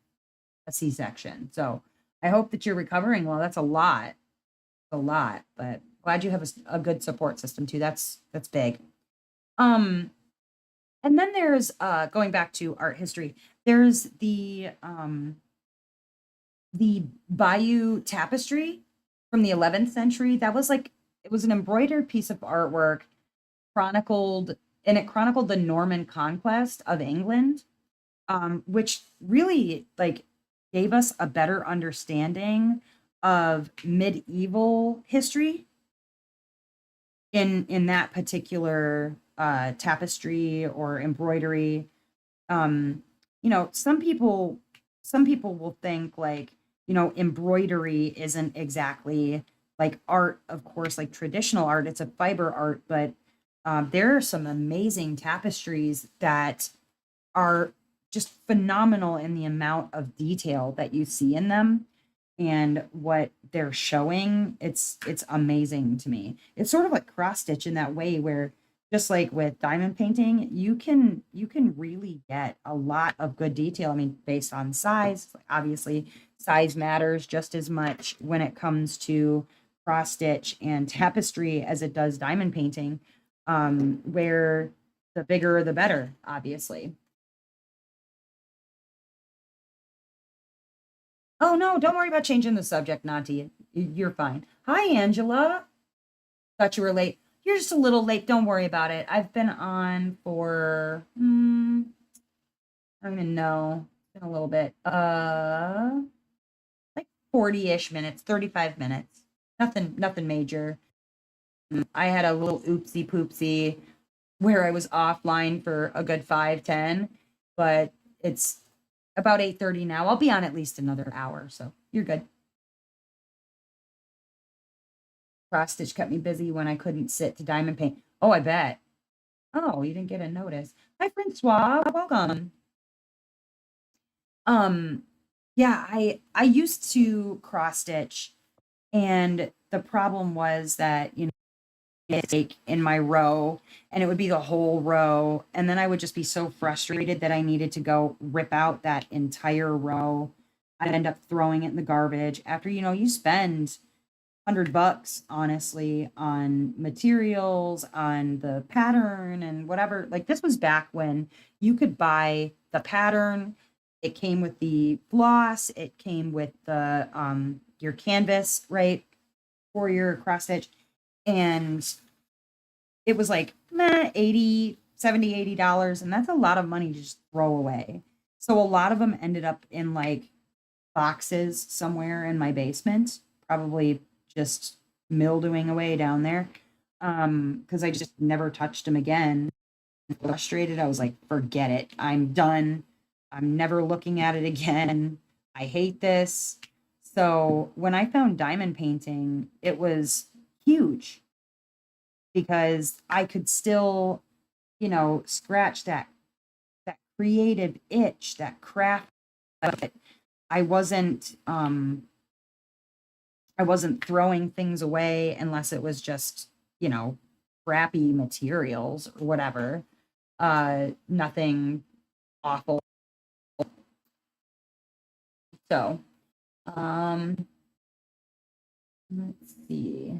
a C-section. So I hope that you're recovering well. That's a lot, but glad you have a good support system too. That's big. Um, and then there's going back to art history. There's the Bayeux tapestry from the 11th century. That was like it was an embroidered piece of artwork chronicled and it chronicled the Norman conquest of England, which really like gave us a better understanding of medieval history in that particular tapestry or embroidery. You know, some people will think like, you know, embroidery isn't exactly like art, of course, like traditional art, it's a fiber art, but there are some amazing tapestries that are just phenomenal in the amount of detail that you see in them and what they're showing. It's amazing to me. It's sort of like cross stitch in that way where just like with diamond painting, you can really get a lot of good detail. I mean, based on size, obviously size matters just as much when it comes to cross stitch and tapestry as it does diamond painting. Where the bigger the better, obviously. Oh no, don't worry about changing the subject, Nanti. You're fine. Hi, Angela. Thought you were late. You're just a little late. Don't worry about it. I've been on for I don't even know. It's been a little bit. Like 40-ish minutes, 35 minutes. Nothing major. I had a little oopsie poopsie where I was offline for a good 5-10, but it's about 8:30 now. I'll be on at least another hour, so you're good. Cross stitch kept me busy when I couldn't sit to diamond paint. Oh, I bet. Oh, you didn't get a notice. Hi, Francois. Welcome. Um, yeah, I used to cross stitch, and the problem was that, you know, like in my row, and it would be the whole row, and then I would just be so frustrated that I needed to go rip out that entire row. I'd end up throwing it in the garbage after, you know, you spend $100 honestly on materials, on the pattern and whatever. Like this was back when you could buy the pattern. It came with the floss, it came with the your canvas, right? For your cross stitch. And it was like 80, 70, $80. And that's a lot of money to just throw away. So a lot of them ended up in like boxes somewhere in my basement, probably just mildewing away down there. Because I just never touched them again. Frustrated, I was like, forget it. I'm done. I'm never looking at it again. I hate this. So when I found diamond painting, it was huge because I could still, you know, scratch that creative itch, that craft. I wasn't I wasn't throwing things away unless it was just, you know, crappy materials or whatever. Nothing awful. So, um, let's see.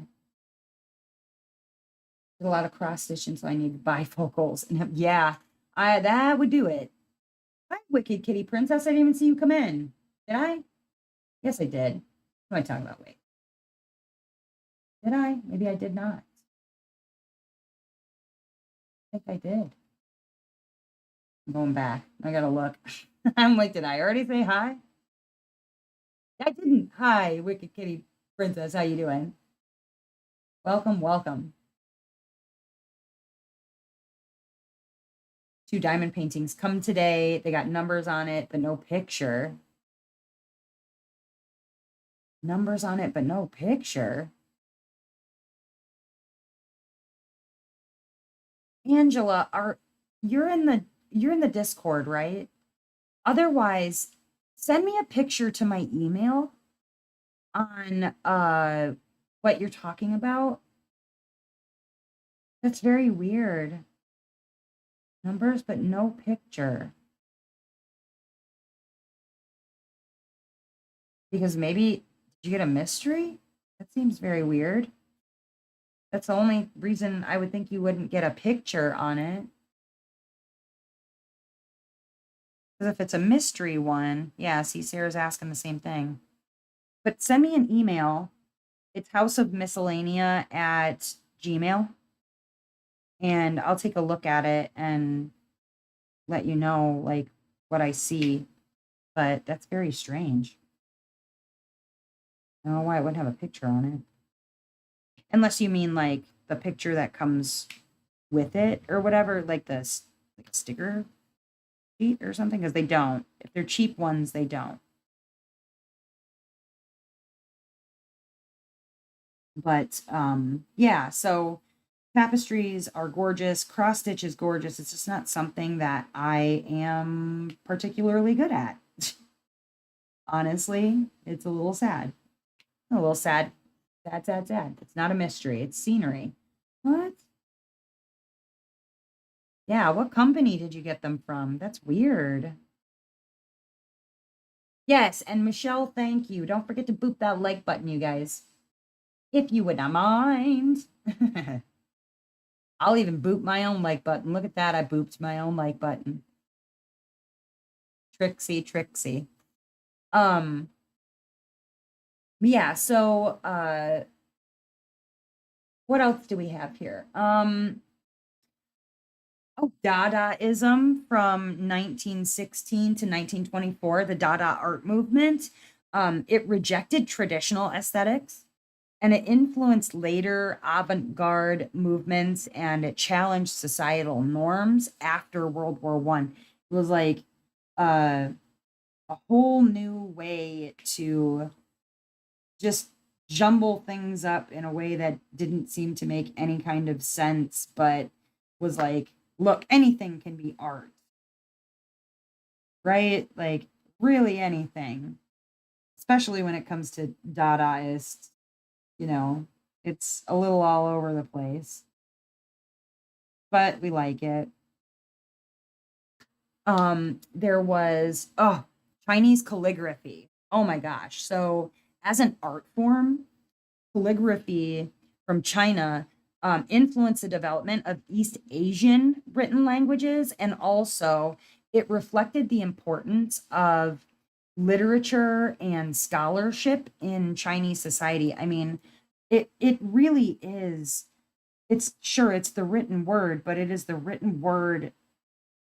There's a lot of cross stitching, so I need bifocals. And yeah, I that would do it. Hi, Wicked Kitty Princess. I didn't even see you come in. Did I? Yes, I did. What am I talking about? Wait. Did I? Maybe I did not. I think I did. I'm going back. I gotta look. I'm like, did I already say hi? I didn't. Hi, Wicked Kitty Princess. How you doing? Welcome, welcome. Two diamond paintings come today. They got numbers on it, but no picture. Numbers on it, but no picture. Angela, you're in the Discord, right? Otherwise, send me a picture to my email on what you're talking about. That's very weird. Numbers, but no picture. Because maybe did you get a mystery? That seems very weird. That's the only reason I would think you wouldn't get a picture on it. Because if it's a mystery one, yeah, see, Sarah's asking the same thing. But send me an email. It's House of Miscellanea at Gmail, and I'll take a look at it and let you know like what I see. But that's very strange. I don't know why I wouldn't have a picture on it. Unless you mean like the picture that comes with it or whatever, like this like a sticker sheet or something, because they don't. If they're cheap ones, they don't. But yeah, so tapestries are gorgeous. Cross stitch is gorgeous. It's just not something that I am particularly good at. Honestly, it's a little sad. A little sad. Sad, sad, sad. It's not a mystery. It's scenery. What? Yeah, what company did you get them from? That's weird. Yes, and Michelle, thank you. Don't forget to boop that like button, you guys. If you would not mind. I'll even boop my own like button. Look at that. I booped my own like button. Trixie, Trixie. Um, yeah, so what else do we have here? Oh, Dadaism from 1916 to 1924, the Dada art movement. It rejected traditional aesthetics and it influenced later avant-garde movements and it challenged societal norms after World War One. It was like uh, a whole new way to just jumble things up in a way that didn't seem to make any kind of sense, but was like, look, anything can be art, right? Like, really anything, especially when it comes to Dadaists, you know, it's a little all over the place, but we like it. There was, oh, Chinese calligraphy. Oh my gosh. So, as an art form, calligraphy from China influenced the development of East Asian written languages, and also it reflected the importance of literature and scholarship in Chinese society. I mean, it really is. It's sure it's the written word, but it is the written word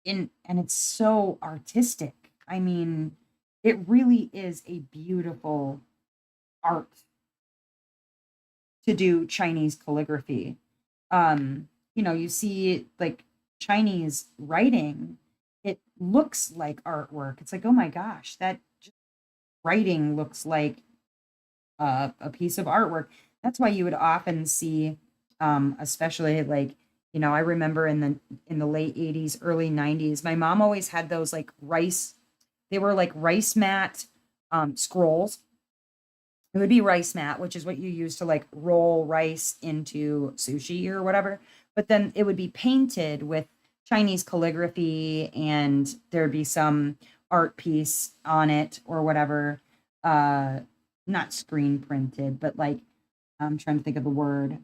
in, and it's so artistic. I mean, it really is a beautiful art to do Chinese calligraphy. You see like Chinese writing, it looks like artwork. It's like, oh my gosh, that writing looks like a piece of artwork. That's why you would often see, especially like, I remember in the late 80s, early 90s, my mom always had those like they were like rice mat scrolls. It would be rice mat, which is what you use to like roll rice into sushi or whatever. But then it would be painted with Chinese calligraphy and there'd be some art piece on it or whatever. Not screen printed, but like I'm trying to think of the word.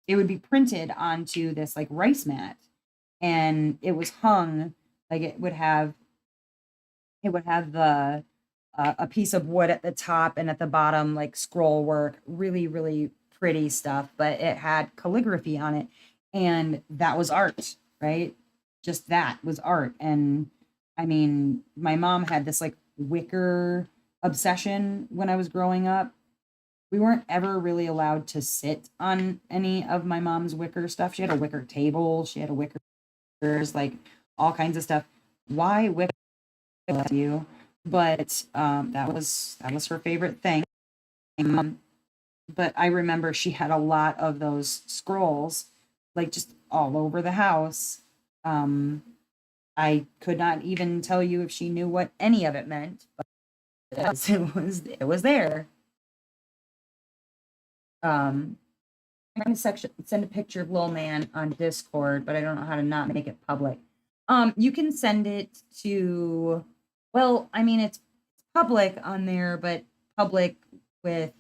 It would be printed onto this like rice mat and it was hung like it would have the a piece of wood at the top and at the bottom, like scroll work, really, really pretty stuff. But it had calligraphy on it, and that was art, right? Just that was art. And I mean, my mom had this like wicker obsession when I was growing up. We weren't ever really allowed to sit on any of my mom's wicker stuff. She had a wicker table, she had a wicker, like all kinds of stuff. Why wicker? You, but that was her favorite thing. Um, but I remember she had a lot of those scrolls, like just all over the house. I could not even tell you if she knew what any of it meant, but it was there. I'm going to send a picture of Lil Man on Discord, but I don't know how to not make it public. You can send it to, well, I mean, it's public on there, but public with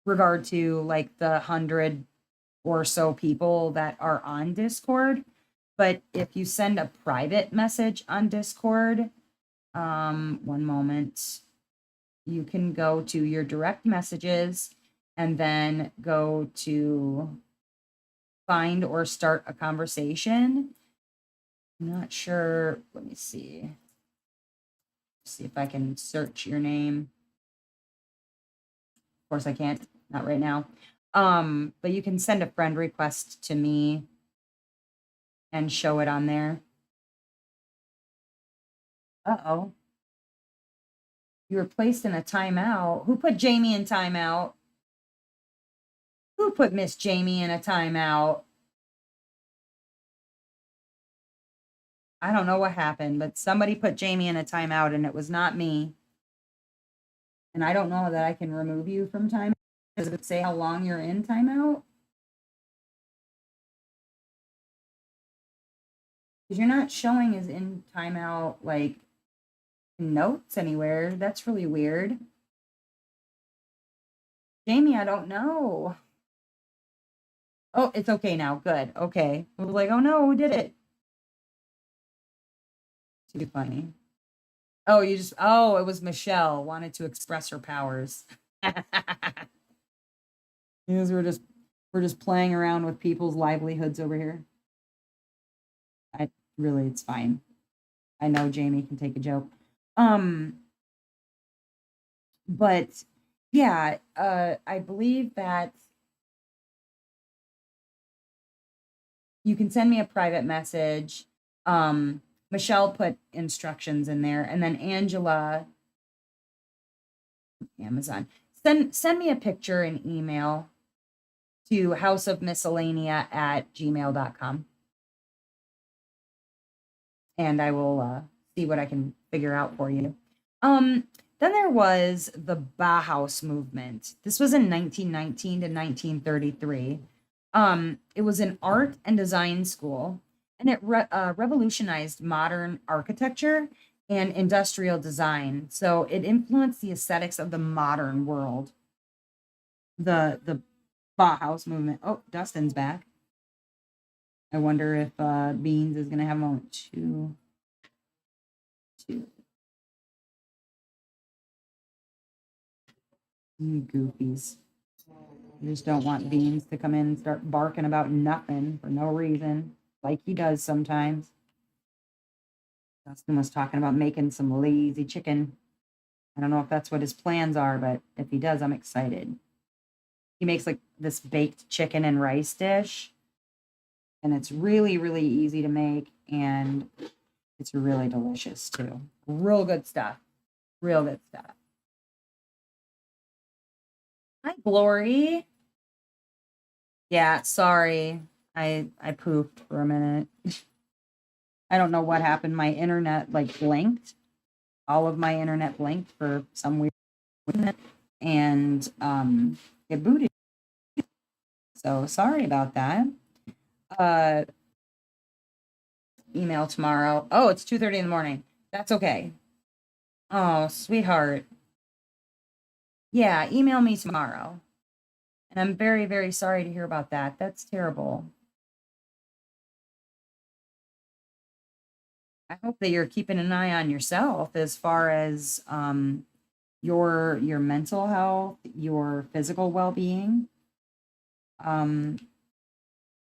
regard to like the 100 or so people that are on Discord. But if you send a private message on Discord, one moment, you can go to your direct messages and then go to find or start a conversation. I'm not sure. Let me see. See if I can search your name. Of course I can't, not right now. But you can send a friend request to me and show it on there. Uh-oh. You were placed in a timeout. Who put Jamie in timeout? Who put Miss Jamie in a timeout? I don't know what happened, but somebody put Jamie in a timeout and it was not me. And I don't know that I can remove you from timeout. Does it say how long you're in timeout? Because you're not showing as in timeout, like, notes anywhere. That's really weird. Jamie, I don't know. Oh, it's okay now. Good. Okay. I was like, oh no, who did it? Too funny. Oh, it was Michelle wanted to express her powers. Because we're just playing around with people's livelihoods over here. It's fine. I know Jamie can take a joke. But yeah, I believe that you can send me a private message. Michelle put instructions in there, and then Angela, Amazon, send me a picture and email to houseofmiscellanea@gmail.com. And I will see what I can figure out for you. Then there was the Bauhaus movement. This was in 1919 to 1933. It was an art and design school, and it revolutionized modern architecture and industrial design. So it influenced the aesthetics of the modern world. The Bauhaus movement. Oh, Dustin's back. I wonder if Beans is going to have a moment. Two. Goofies. You just don't want Beans to come in and start barking about nothing for no reason, like he does sometimes. Dustin was talking about making some lazy chicken. I don't know if that's what his plans are, but if he does, I'm excited. He makes like this baked chicken and rice dish, and it's really, really easy to make, and it's really delicious too. Real good stuff. Real good stuff. Hi, Glory. Yeah, sorry. I pooped for a minute. I don't know what happened. My internet like blinked. All of my internet blinked for some weird reason, and it booted. So sorry about that. Email tomorrow. Oh, it's 2:30 in the morning. That's okay. Oh, sweetheart. Yeah, email me tomorrow. And I'm very, very sorry to hear about that. That's terrible. I hope that you're keeping an eye on yourself as far as your mental health, your physical well-being.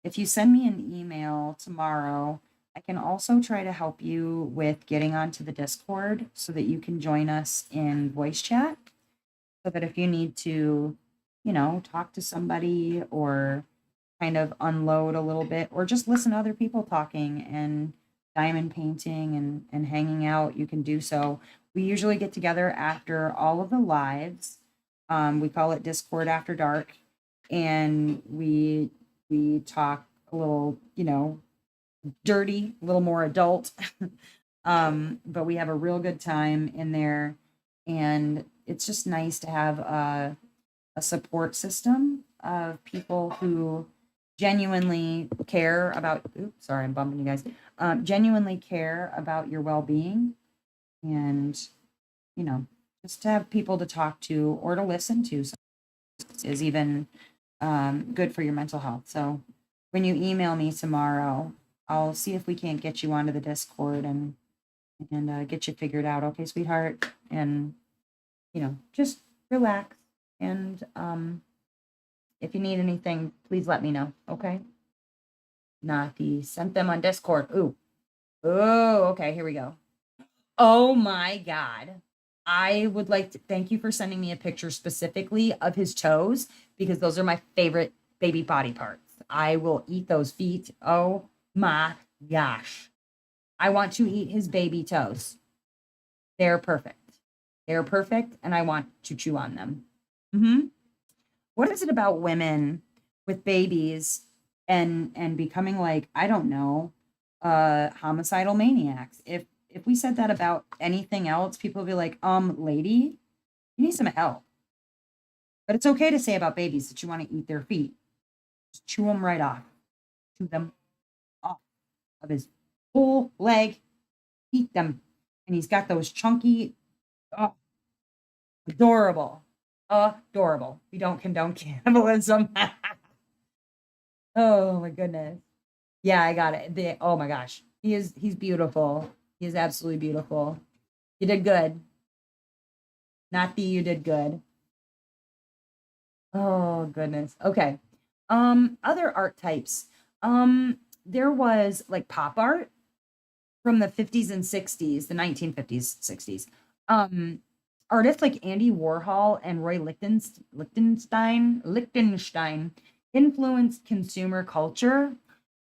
If you send me an email tomorrow, I can also try to help you with getting onto the Discord so that you can join us in voice chat. So that if you need to, talk to somebody or kind of unload a little bit or just listen to other people talking and diamond painting and hanging out, you can do so. We usually get together after all of the lives. We call it Discord After Dark, and we talk a little, dirty, a little more adult. But we have a real good time in there, and it's just nice to have a support system of people who genuinely care about. Oops, sorry, I'm bumping you guys. Genuinely care about your well-being, and just to have people to talk to or to listen to is even good for your mental health. So when you email me tomorrow, I'll see if we can't get you onto the Discord and get you figured out. Okay, sweetheart, and just relax. And if you need anything, please let me know. Okay. Nati sent them on Discord. Ooh. Oh, okay. Here we go. Oh my God. I would like to thank you for sending me a picture specifically of his toes because those are my favorite baby body parts. I will eat those feet. Oh my gosh. I want to eat his baby toes. They're perfect. They're perfect, and I want to chew on them. What is it about women with babies and becoming like, I don't know, homicidal maniacs? If we said that about anything else, people would be like, lady, you need some help. But it's okay to say about babies that you want to eat their feet. Just chew them right off. Chew them off of his whole leg. Eat them. And he's got those chunky, oh, adorable. Adorable. We don't condone cannibalism. Oh my goodness. Yeah, I got it. Oh my gosh. He's beautiful. He is absolutely beautiful. You did good. Not the you did good. Oh goodness. Okay. Other art types. There was like pop art from the 50s and 60s, the 1950s, 60s. Artists like Andy Warhol and Roy Lichtenstein influenced consumer culture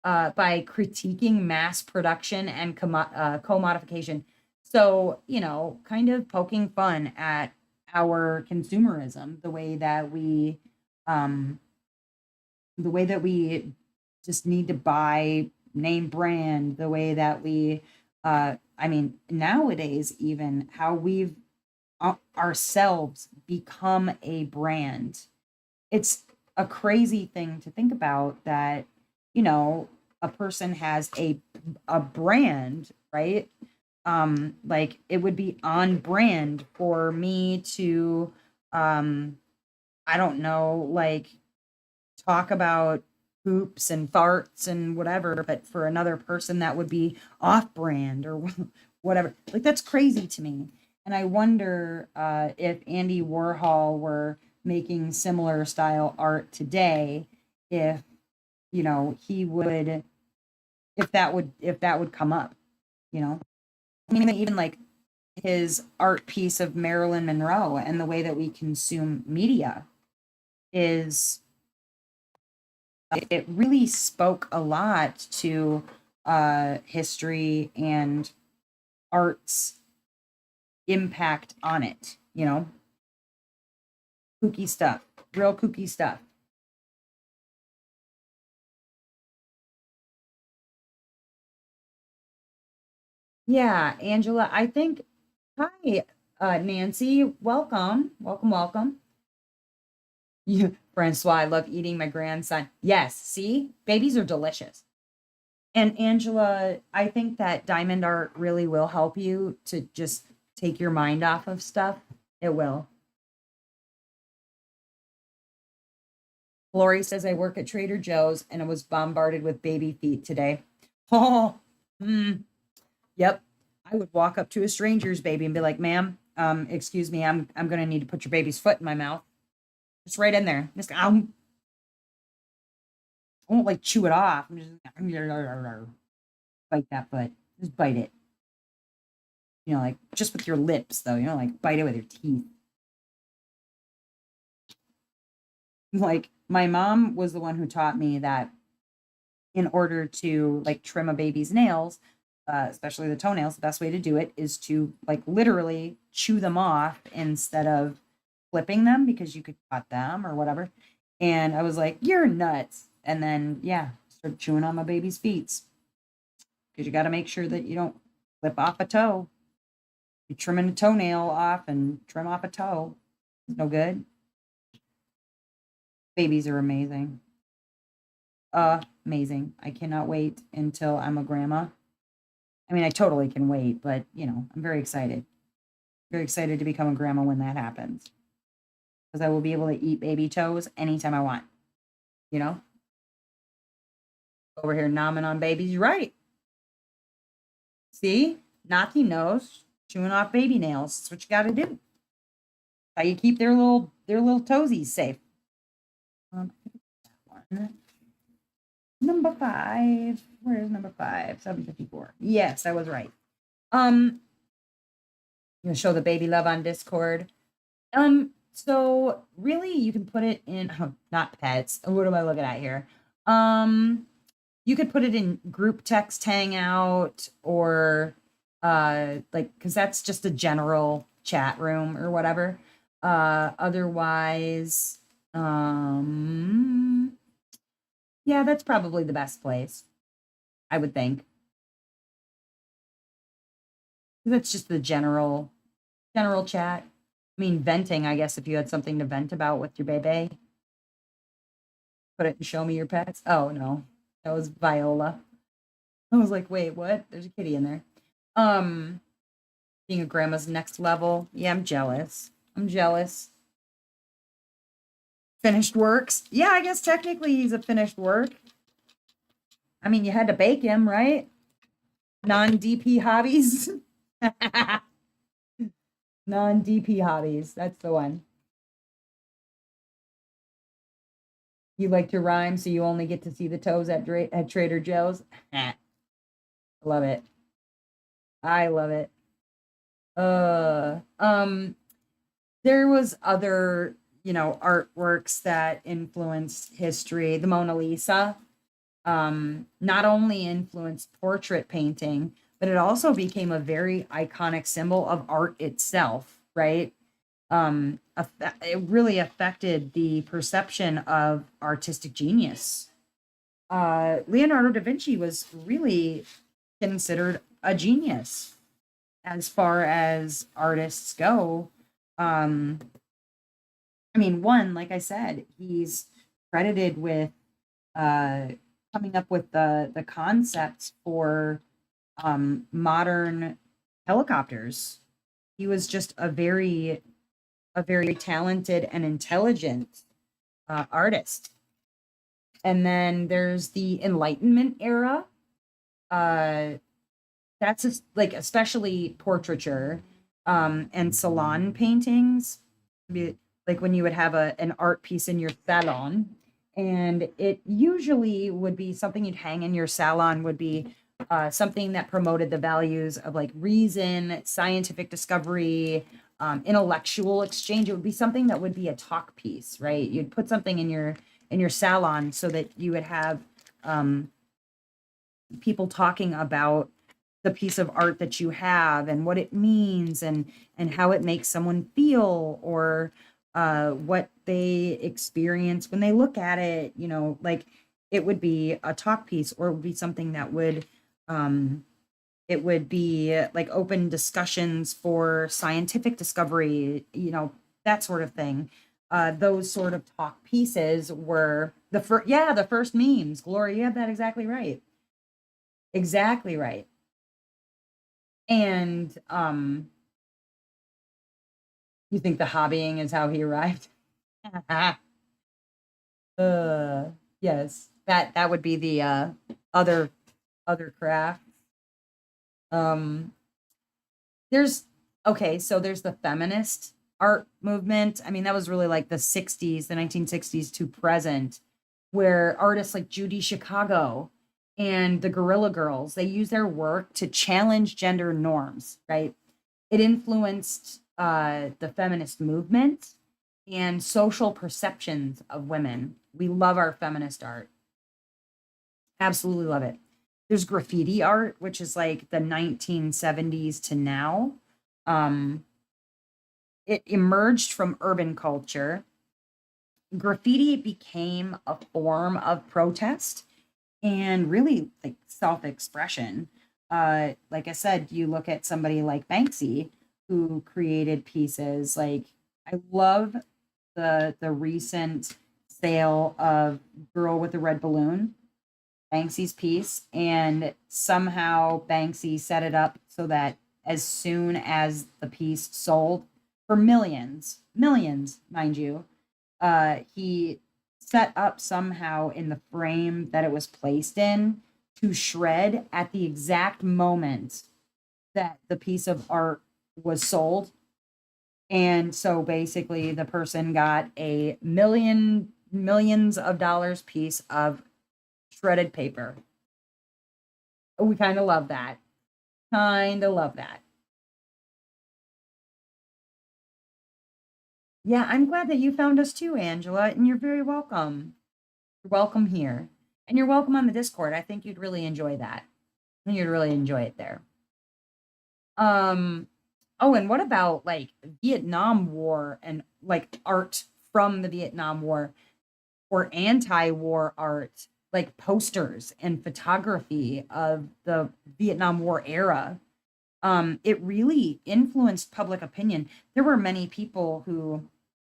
by critiquing mass production and commodification. So, kind of poking fun at our consumerism, um, the way that we just need to buy name brand, the way that we, I mean, nowadays, even how we've ourselves become a brand. It's a crazy thing to think about that, a person has a brand, right? Like it would be on brand for me to I don't know, like talk about poops and farts and whatever, but for another person that would be off brand or whatever. Like that's crazy to me. And I wonder if Andy Warhol were making similar style art today, if he would, if that would come up, you know. I mean, even like his art piece of Marilyn Monroe and the way that we consume media is it really spoke a lot to history and art's impact on it, kooky stuff, real kooky stuff. Yeah, Angela, I think, hi, Nancy, welcome, welcome, welcome. You, Francois, I love eating my grandson. Yes, see, babies are delicious. And Angela, I think that diamond art really will help you to just take your mind off of stuff. It will. Lori says, I work at Trader Joe's and I was bombarded with baby feet today. Oh, yep. I would walk up to a stranger's baby and be like, ma'am, excuse me, I'm gonna need to put your baby's foot in my mouth. It's right in there. Just, I won't like chew it off. I'm just bite that foot. Just bite it. Like just with your lips though, like bite it with your teeth. Like my mom was the one who taught me that in order to like trim a baby's nails, especially the toenails, the best way to do it is to like literally chew them off instead of flipping them because you could cut them or whatever. And I was like, you're nuts. And then, yeah, Start chewing on my baby's feet because you got to make sure that you don't flip off a toe. You're trimming a toenail off and trim off a toe. It's no good. Babies are amazing. Amazing. I cannot wait until I'm a grandma. I mean, I totally can wait, but you know, I'm very excited. Very excited to become a grandma when that happens. Because I will be able to eat baby toes anytime I want. You know? Over here nomming on babies. You're right. See? Naughty nose, chewing off baby nails. That's what you gotta do. How you keep their little toesies safe. Number 5. Where is number 5? 754. Yes, I was right. I'm gonna show the baby love on Discord. So really you can put it in not pets. What am I looking at here? You could put it in group text hangout or like because that's just a general chat room or whatever. Otherwise, yeah, that's probably the best place, I would think. That's just the general chat. I mean, venting, I guess, if you had something to vent about with your baby. Put it and show me your pets. Oh, no. That was Viola. I was like, wait, what? There's a kitty in there. Being a grandma's next level. Yeah, I'm jealous. Finished works. Yeah, I guess technically he's a finished work. I mean, you had to bake him, right? Non-DP hobbies. Non-DP hobbies. That's the one. You like to rhyme, so you only get to see the toes at Trader Joe's. Love it. I love it. There was other, you know, artworks that influenced history. The Mona Lisa, not only influenced portrait painting, but it also became a very iconic symbol of art itself, right? It really affected the perception of artistic genius. Leonardo da Vinci was really considered a genius as far as artists go. I mean, one, like I said, he's credited with coming up with the concepts for modern helicopters. He was just a very talented and intelligent artist. And then there's the Enlightenment era. That's like especially portraiture and salon paintings. Like when you would have an art piece in your salon, and it usually would be something you'd hang in your salon would be something that promoted the values of like reason, scientific discovery, intellectual exchange. It would be something that would be a talk piece, right? You'd put something in your salon so that you would have people talking about the piece of art that you have and what it means and how it makes someone feel or what they experience when they look at it, you know, like it would be a talk piece or it would be something that would it would be like open discussions for scientific discovery, you know, that sort of thing. Those sort of talk pieces were the first memes. Gloria, you have that exactly right. Exactly right. And you think the hobbying is how he arrived? Yes, that would be the other craft. There's so there's the feminist art movement. I mean, that was really like the 60s, the 1960s to present, where artists like Judy Chicago and the Guerrilla Girls, they use their work to challenge gender norms, right? It influenced the feminist movement and social perceptions of women. We love our feminist art. Absolutely love it. There's graffiti art, which is like the 1970s to now. It emerged from urban culture. Graffiti became a form of protest and really like self-expression. Like I said, you look at somebody like Banksy who created pieces like I love the recent sale of Girl with the Red Balloon, Banksy's piece, and somehow Banksy set it up so that as soon as the piece sold for millions, millions, mind you, he set up somehow in the frame that it was placed in to shred at the exact moment that the piece of art was sold. And so basically the person got a millions of dollars piece of shredded paper. We kind of love that. Kind of love that. Yeah, I'm glad that you found us too, Angela, and you're very welcome. You're welcome here. And you're welcome on the Discord. I think you'd really enjoy that. I think you'd really enjoy it there. Um, oh, and what about like Vietnam War and like art from the Vietnam War or anti-war art, like posters and photography of the Vietnam War era? It really influenced public opinion. There were many people who,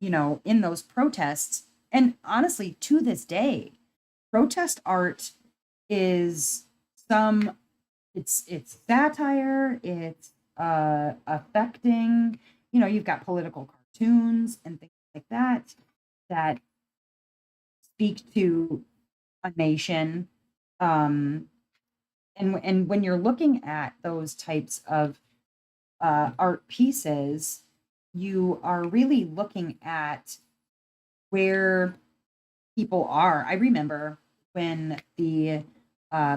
in those protests, and honestly, to this day, protest art is some it's satire, it's affecting, you've got political cartoons and things like that that speak to a nation. And when you're looking at those types of art pieces, you are really looking at where people are. I remember when the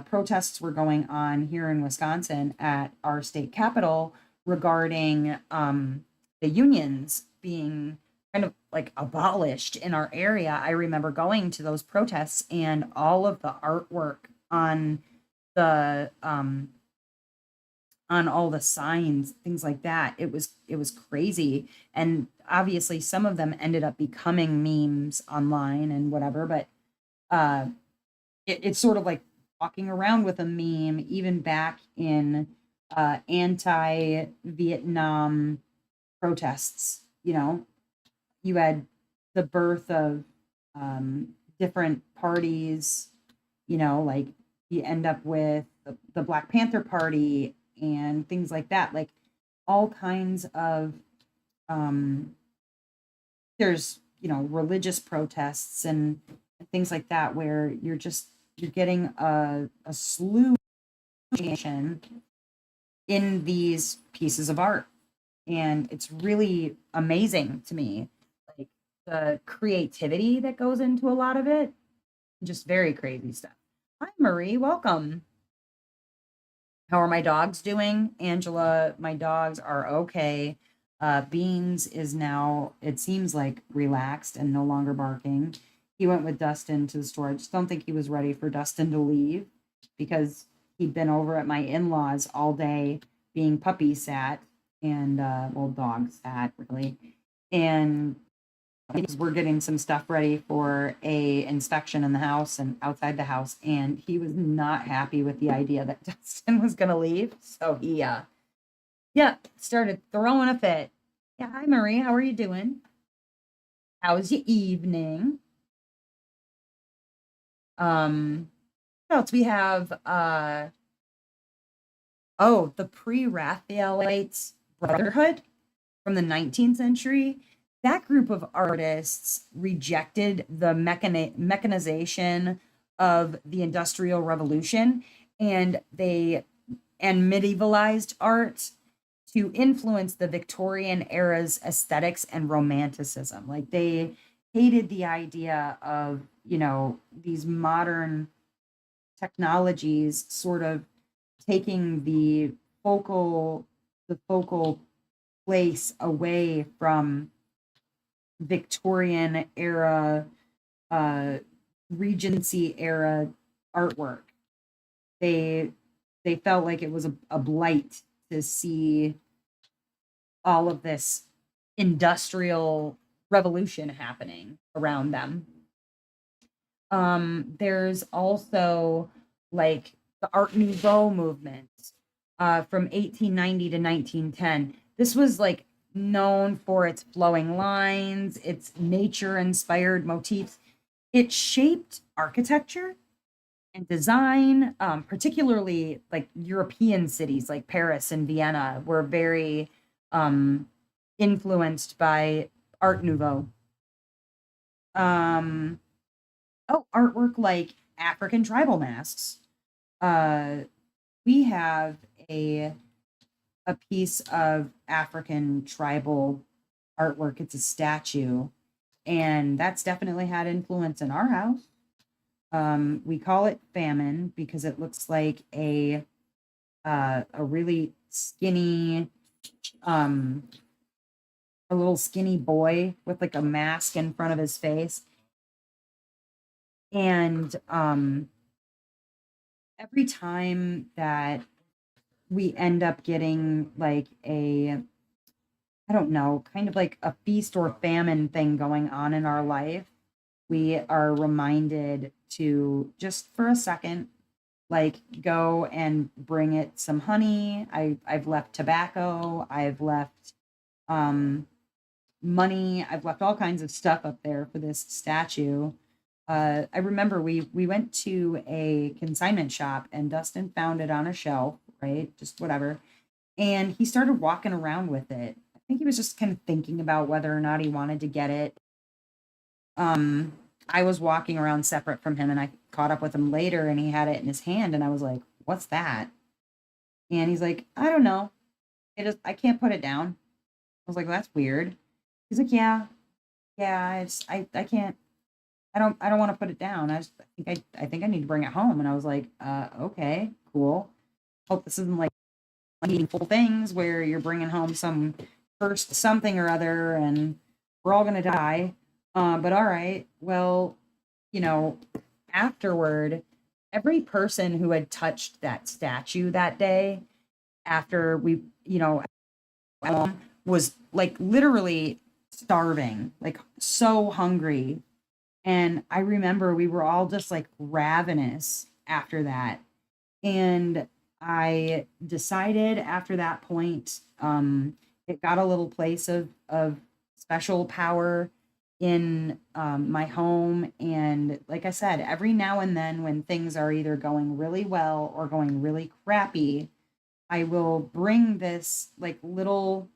protests were going on here in Wisconsin at our state capitol regarding the unions being kind of like abolished in our area. I remember going to those protests and all of the artwork the on all the signs, things like that. It was crazy. And obviously some of them ended up becoming memes online and whatever, but uh it's sort of like walking around with a meme even back in anti-Vietnam protests, you had the birth of different parties, like you end up with the Black Panther Party and things like that, like all kinds of um, there's religious protests and things like that where you're getting a slew of information in these pieces of art, and it's really amazing to me, like the creativity that goes into a lot of it, just very crazy stuff. Hi Marie, welcome. How are my dogs doing? Angela, my dogs are okay. Beans is now, it seems like, relaxed and no longer barking. He went with Dustin to the store. I just don't think he was ready for Dustin to leave because he'd been over at my in laws all day being puppy sat and, well, dog sat, really. And because we're getting some stuff ready for a inspection in the house and outside the house, and he was not happy with the idea that Dustin was going to leave, so he yeah, started throwing a fit. Yeah, hi Marie, how are you doing? How's your evening? What else we have? Oh, the pre-Raphaelites Brotherhood from the 19th century. That group of artists rejected the mechanization of the Industrial Revolution, and they medievalized art to influence the Victorian era's aesthetics and romanticism. Like they hated the idea of, these modern technologies sort of taking the focal place away from Victorian era, uh, Regency era artwork. They they felt like it was a blight to see all of this industrial revolution happening around them. There's also like the Art Nouveau movement from 1890 to 1910. This was like known for its flowing lines, its nature inspired motifs. It shaped architecture and design, particularly like European cities like Paris and Vienna were very um, influenced by Art Nouveau. Um, oh, artwork like African tribal masks. Uh, we have a piece of African tribal artwork. It's a statue, and that's definitely had influence in our house. We call it famine because it looks like a really skinny, um, a little skinny boy with like a mask in front of his face. And every time that we end up getting like I don't know, kind of like a feast or famine thing going on in our life, we are reminded to just for a second, like go and bring it some honey. I've left tobacco, I've left um money, I've left all kinds of stuff up there for this statue. I remember we went to a consignment shop and Dustin found it on a shelf, right? Just whatever. And he started walking around with it. I think he was just kind of thinking about whether or not he wanted to get it. Um, I was walking around separate from him and I caught up with him later and he had it in his hand and I was like, "What's that?" And he's like, "I don't know. I can't put it down." I was like, "Well, that's weird." He's like, "Yeah, yeah, I can't I don't want to put it down. I think I need to bring it home." And I was like, okay, cool. Hope this isn't like meaningful things where you're bringing home some cursed something or other and we're all gonna die. But all right, well, you know, afterward, every person who had touched that statue that day after we, was like literally starving, like so hungry. And I remember we were all just like ravenous after that. And I decided after that point, it got a little place of special power in my home. And like I said, every now and then when things are either going really well or going really crappy, I will bring this like little,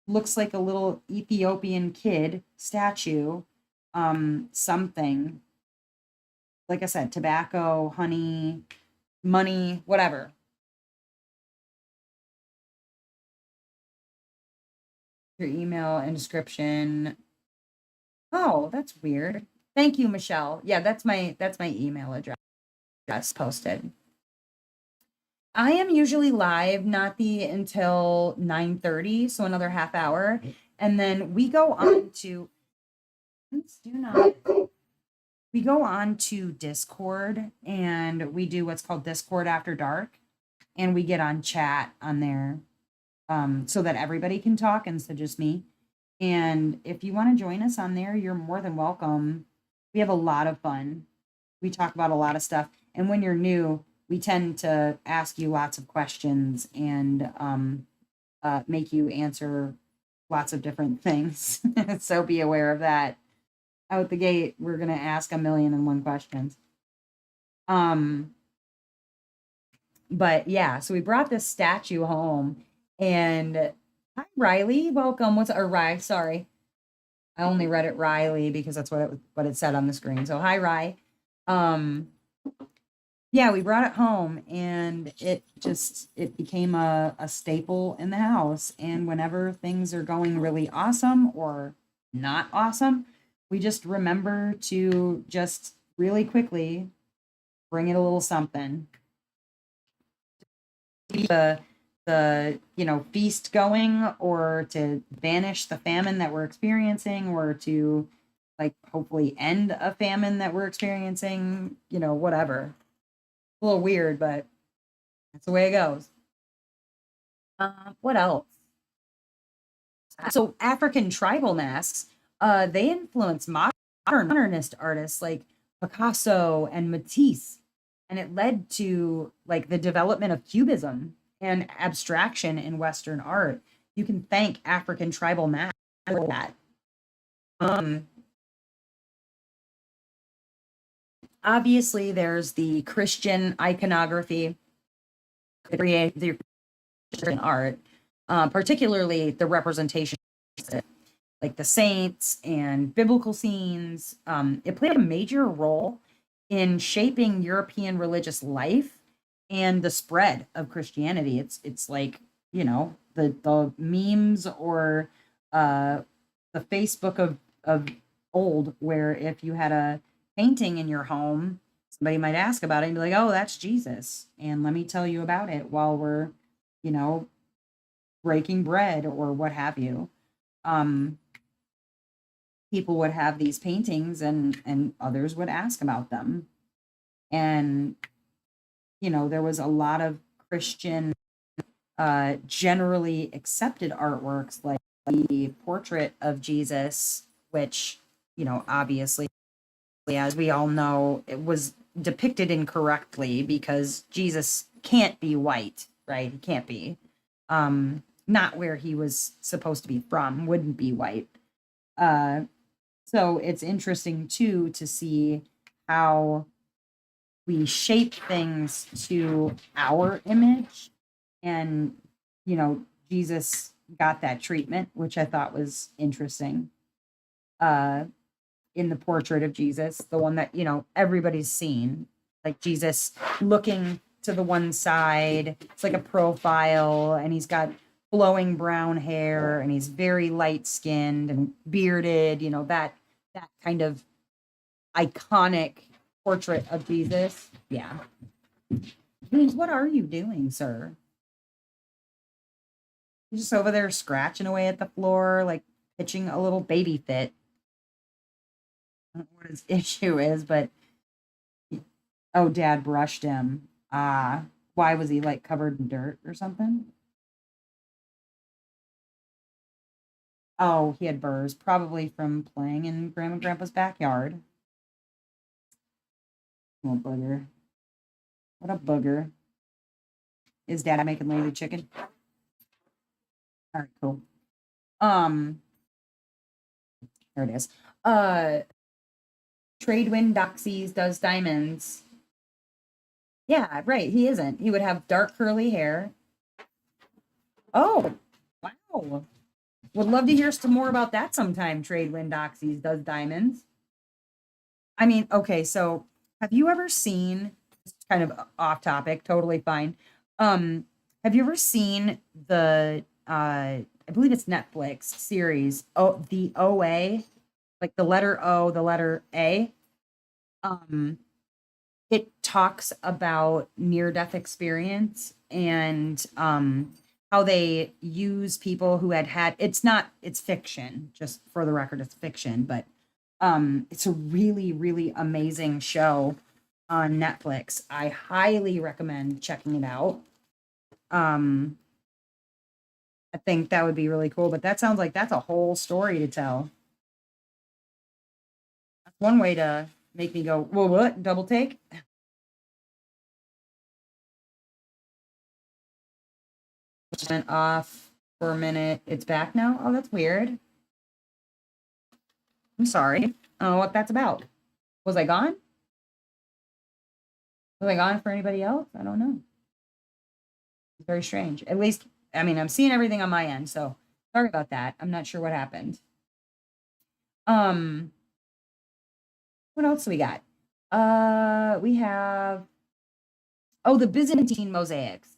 looks like a little Ethiopian kid statue, something, like I said, tobacco, honey, money, whatever. Your email and description. Oh, that's weird. Thank you, Michelle. Yeah, that's my email address posted. I am usually live, not the until 9:30, so another half hour. And then we go on to do not we go on to Discord and we do what's called Discord After Dark, and we get on chat on there so that everybody can talk instead of just me. And if you want to join us on there, you're more than welcome. We have a lot of fun. We talk about a lot of stuff. And when you're new, we tend to ask you lots of questions and make you answer lots of different things. So be aware of that. Out the gate, we're going to ask a million and one questions. Um, but yeah, so we brought this statue home and hi Riley, welcome. What's or Rye, sorry. I only read it Riley because that's what it said on the screen. So hi Rye. Um yeah, we brought it home and it became a staple in the house. And whenever things are going really awesome or not awesome, we just remember to just really quickly bring it a little something. The feast going or to banish the famine that we're experiencing or to like hopefully end a famine that we're experiencing, whatever. A little weird, but that's the way it goes. What else? So African tribal masks, they influence modernist artists like Picasso and Matisse. And it led to like the development of cubism and abstraction in Western art. You can thank African tribal math for that. Um, Obviously, there's the Christian iconography, the Christian art, particularly the representation, like the saints and biblical scenes. It played a major role in shaping European religious life and the spread of Christianity. It's like, you know, the memes or uh, the Facebook of old, where if you had a painting in your home, somebody might ask about it and be like, "Oh, that's Jesus," and let me tell you about it while we're, you know, breaking bread or what have you. Um, People would have these paintings and others would ask about them. And, you know, there was a lot of Christian, generally accepted artworks like the portrait of Jesus, which, you know, obviously, as we all know, it was depicted incorrectly because Jesus can't be white, right? He can't be. Not where he was supposed to be from, wouldn't be white. Uh, so it's interesting too to see how we shape things to our image. And, you know, Jesus got that treatment, which I thought was interesting. Uh, in the portrait of Jesus, the one that, you know, everybody's seen, like Jesus looking to the one side. It's like a profile, and he's got flowing brown hair, and he's very light skinned and bearded, you know, that kind of iconic portrait of Jesus. Yeah. James, what are you doing, sir? You're just over there scratching away at the floor, like pitching a little baby fit. I don't know what his issue is, but oh, dad brushed him. Why was he like covered in dirt or something? Oh, he had burrs, probably from playing in Grandma and Grandpa's backyard. Oh, booger. What a booger. Is dad making lazy chicken? All right, cool. Um, there it is. Uh, Tradewind Doxies does diamonds. Yeah, right. He isn't. He would have dark curly hair. Oh, wow. Would love to hear some more about that sometime. Tradewind Doxies does diamonds. I mean, okay, so have you ever seen, it's kind of off topic, totally fine. Have you ever seen the I believe it's Netflix series, oh, the OA, like the letter O, the letter A? Um, it talks about near death experience and how they use people who had it's fiction, just for the record, it's fiction, but it's a really, really amazing show on Netflix. I highly recommend checking it out. Um, I think that would be really cool, but that sounds like that's a whole story to tell. That's one way to make me go, whoa, what? Double take? Went off for a minute. It's back now. Oh, that's weird. I'm sorry. I don't know what that's about. Was I gone? Was I gone for anybody else? I don't know. It's very strange. At least, I mean, I'm seeing everything on my end, so sorry about that. I'm not sure what happened. Um, what else do we got? We have, oh, the Byzantine mosaics,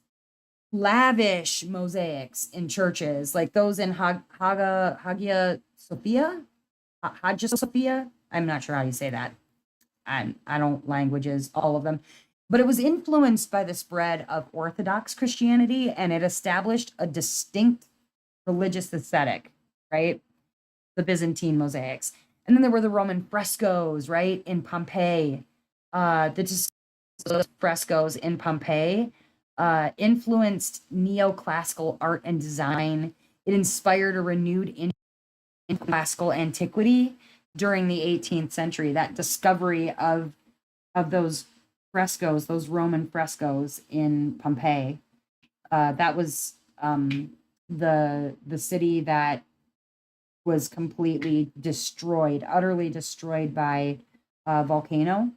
lavish mosaics in churches, like those in Hagia Sophia, Hagia Sophia. I'm not sure how you say that. I don't languages, all of them. But it was influenced by the spread of Orthodox Christianity, and it established a distinct religious aesthetic, right? The Byzantine mosaics. And then there were the Roman frescoes, right, in Pompeii. The frescoes in Pompeii influenced neoclassical art and design. It inspired a renewed in classical antiquity during the 18th century, that discovery of those frescoes, those Roman frescoes in Pompeii. That was the city that was completely destroyed, utterly destroyed by a volcano.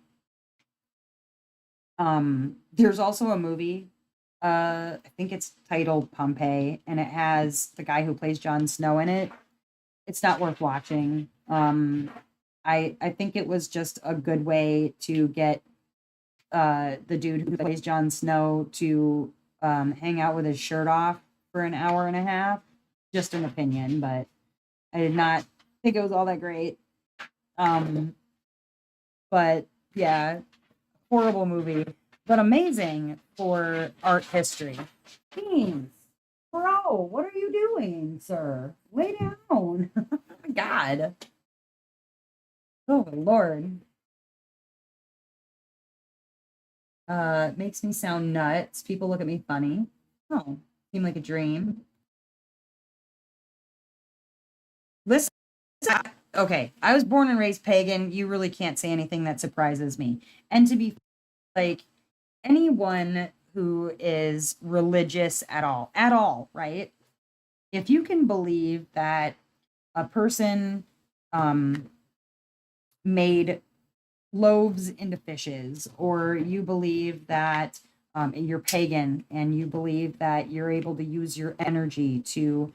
There's also a movie, I think it's titled Pompeii, and it has the guy who plays Jon Snow in it. It's not worth watching. I think it was just a good way to get the dude who plays Jon Snow to hang out with his shirt off for an hour and a half. Just an opinion, but I did not think it was all that great. But yeah, horrible movie, but amazing for art history. Beans, bro, what are you doing, sir? Lay down. Oh my God. Oh Lord. Makes me sound nuts. People look at me funny. Oh, seem like a dream. Listen, okay, I was born and raised pagan. You really can't say anything that surprises me. And to be like anyone who is religious at all, right? If you can believe that a person made loaves into fishes, or you believe that you're pagan and you believe that you're able to use your energy to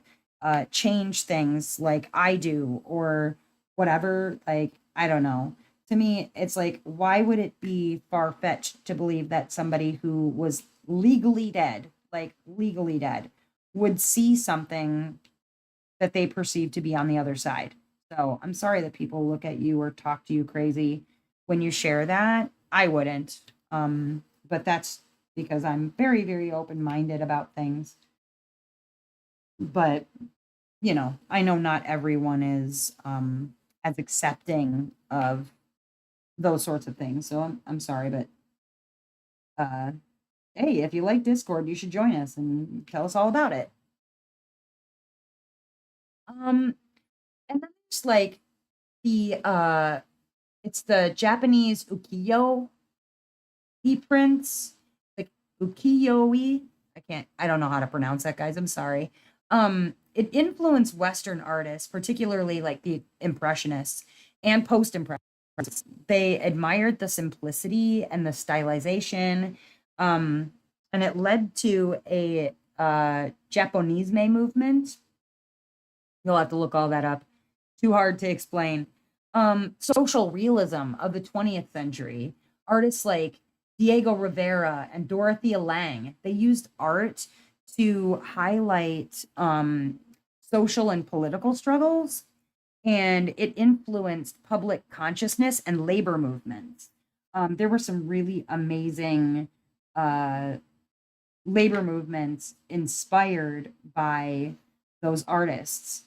change things like I do, or whatever, like, I don't know. To me, it's like, why would it be far fetched to believe that somebody who was legally dead, like legally dead, would see something that they perceive to be on the other side? So I'm sorry that people look at you or talk to you crazy when you share that. I wouldn't. But that's because I'm very, very open minded about things. But, I know not everyone is as accepting of those sorts of things. So I'm sorry, but uh, hey, if you like Discord, you should join us and tell us all about it. Um, and then there's like the it's the Japanese ukiyo prints, like ukiyo-e. I don't know how to pronounce that, guys. I'm sorry. It influenced Western artists, particularly like the Impressionists and post-impressionists. They admired the simplicity and the stylization, and it led to a Japonisme movement. You'll have to look all that up. Too hard to explain. Social realism of the 20th century. Artists like Diego Rivera and Dorothea Lange, they used art to highlight social and political struggles, and it influenced public consciousness and labor movements. There were some really amazing labor movements inspired by those artists.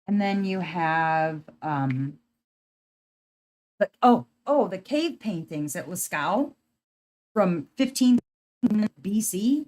And then you have the cave paintings at Lascaux from 15 BC.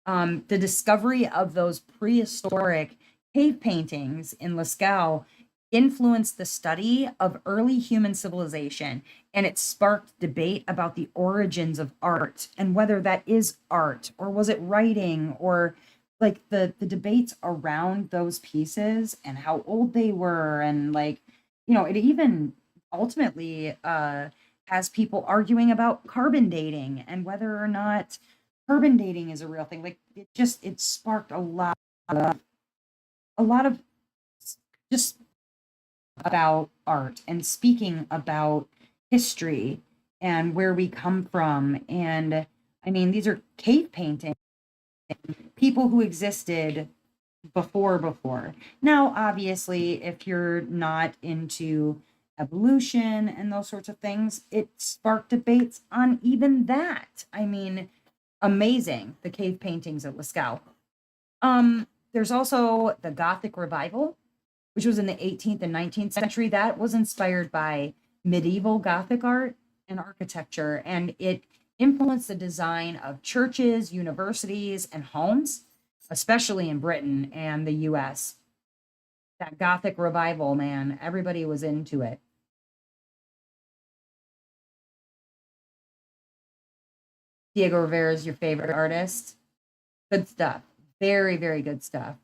The discovery of those prehistoric cave paintings in Lascaux influenced the study of early human civilization, and it sparked debate about the origins of art and whether that is art, or was it writing, or like the debates around those pieces and how old they were, and like, it even ultimately has people arguing about carbon dating and whether or not carbon dating is a real thing. Like, it sparked a lot of just about art and speaking about history and where we come from. And I mean, these are cave paintings, people who existed before. Now, obviously, if you're not into evolution and those sorts of things, it sparked debates on even that. I mean, amazing, the cave paintings at Lascaux. There's also the Gothic revival, which was in the 18th and 19th century. That was inspired by medieval Gothic art and architecture, and it influenced the design of churches, universities, and homes, especially in Britain and the US. that Gothic revival, man. Everybody was into it. Diego Rivera is your favorite artist. Good stuff. Very, very good stuff.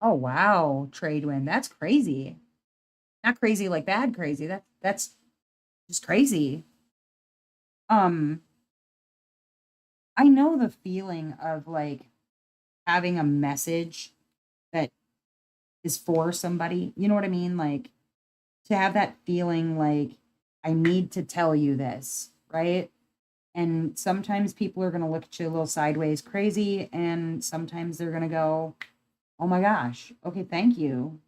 Oh wow, trade win. That's crazy. Not crazy like bad crazy. That's just crazy. Um, I know the feeling of like having a message that is for somebody. You know what I mean? Like to have that feeling like I need to tell you this, right? And sometimes people are going to look at you a little sideways crazy, and sometimes they're going to go, oh my gosh, okay, thank you.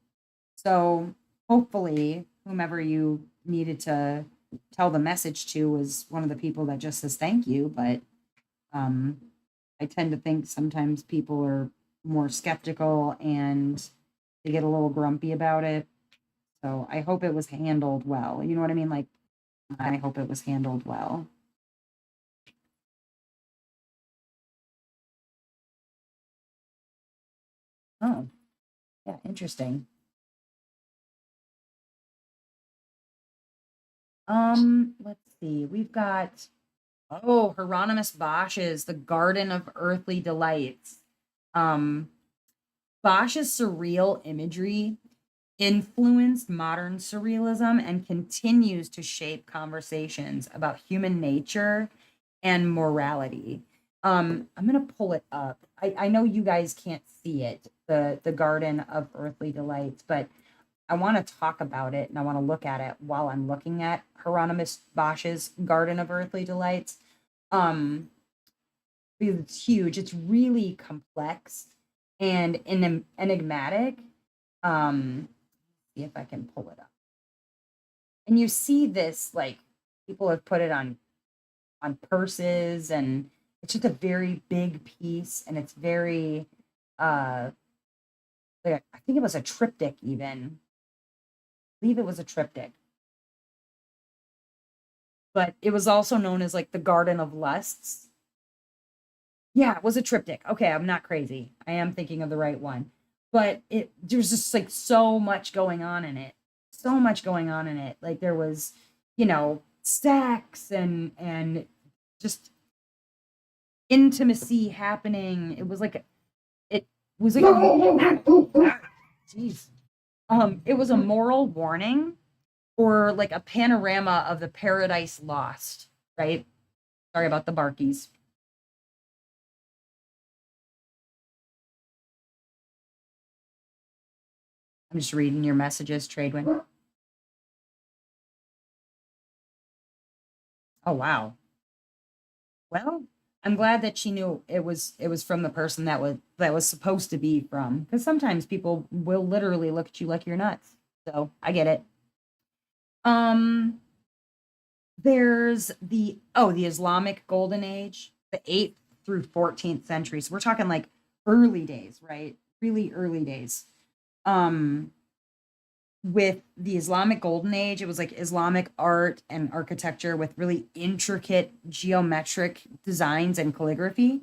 So hopefully, whomever you needed to tell the message to was one of the people that just says thank you. But um, I tend to think sometimes people are more skeptical and they get a little grumpy about it. So I hope it was handled well. You know what I mean? Like, I hope it was handled well. Oh, yeah, interesting. Let's see. We've got Hieronymus Bosch's The Garden of Earthly Delights. Um, Bosch's surreal imagery influenced modern surrealism and continues to shape conversations about human nature and morality. I'm gonna pull it up. I know you guys can't see it, the Garden of Earthly Delights, but I want to talk about it and I want to look at it while I'm looking at Hieronymus Bosch's Garden of Earthly Delights. Um, because it's huge. It's really complex and enigmatic. See if I can pull it up. And you see this like people have put it on purses, and it's just a very big piece, and it's very like, I think it was a triptych even. I believe it was a triptych. But it was also known as like the Garden of Lusts. Yeah, it was a triptych. Okay, I'm not crazy. I am thinking of the right one. But it there's just like so much going on in it. So much going on in it. Like there was, sex and just intimacy happening. It was like jeez. It was a moral warning or like a panorama of the paradise lost, right? Sorry about the barkies. I'm just reading your messages, Tradewin. Oh wow. Well, I'm glad that she knew it was from the person that was supposed to be from. Because sometimes people will literally look at you like you're nuts. So I get it. Um, there's the Islamic Golden Age, the 8th through 14th century. So we're talking like early days, right? Really early days. Um, with the Islamic Golden Age, it was like Islamic art and architecture with really intricate geometric designs and calligraphy.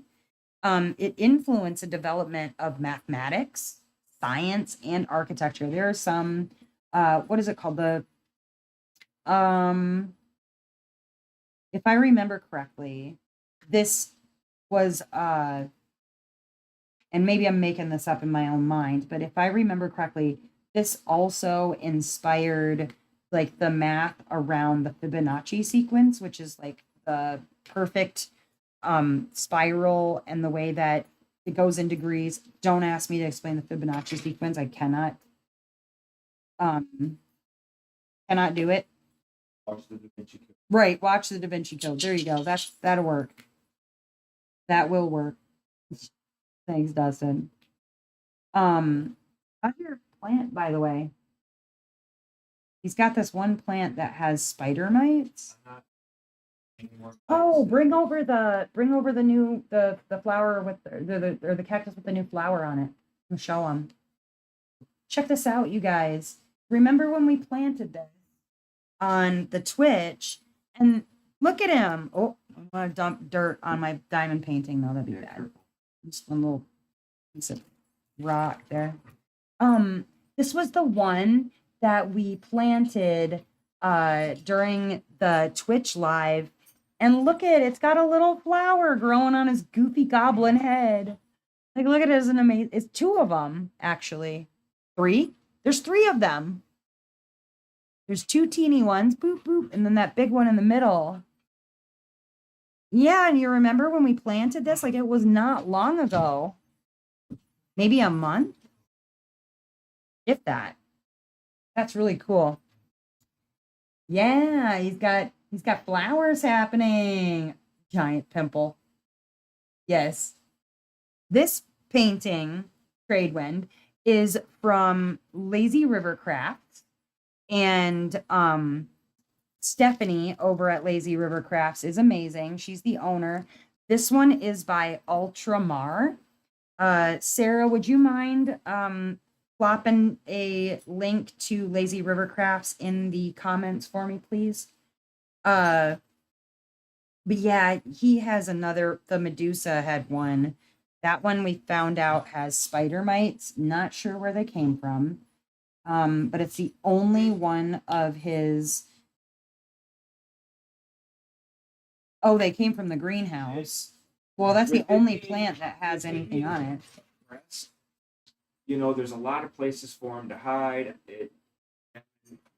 It influenced the development of mathematics, science, and architecture. There are some, what is it called? Um, if I remember correctly, this was, and maybe I'm making this up in my own mind, but if I remember correctly, this also inspired like the math around the Fibonacci sequence, which is like the perfect spiral and the way that it goes in degrees. Don't ask me to explain the Fibonacci sequence. I um cannot do it. Watch the Da Vinci Code. Right, watch the Da Vinci Code. There you go. That'll work. That will work. Thanks, Dustin. How's your plant, by the way? He's got this one plant that has spider mites. Oh, bring over the new the flower with the cactus with the new flower on it. And show him. Check this out, you guys. Remember when we planted this on the Twitch? And look at him. Oh, I'm gonna dump dirt on my diamond painting though. That'd be bad. Just one little piece of rock there. This was the one that we planted during the Twitch live. And look at it, it's got a little flower growing on his goofy goblin head. Like, look at it, it's an amazing, it's two of them, actually. Three? There's three of them. There's two teeny ones, boop, boop, and then that big one in the middle. Yeah, and you remember when we planted this? Like, it was not long ago. Maybe a month? If that. That's really cool. Yeah, he's got flowers happening. Giant pimple. Yes. This painting, Tradewind, is from Lazy River Crafts. And Stephanie over at Lazy River Crafts is amazing. She's the owner. This one is by Ultramar. Sarah, would you mind plopping a link to Lazy River Crafts in the comments for me, please? But yeah, he has another, the Medusa had one. That one we found out has spider mites. Not sure where they came from. But it's the only one of his. Oh, they came from the greenhouse. Well, that's the only plant that has anything on it. You know, there's a lot of places for them to hide.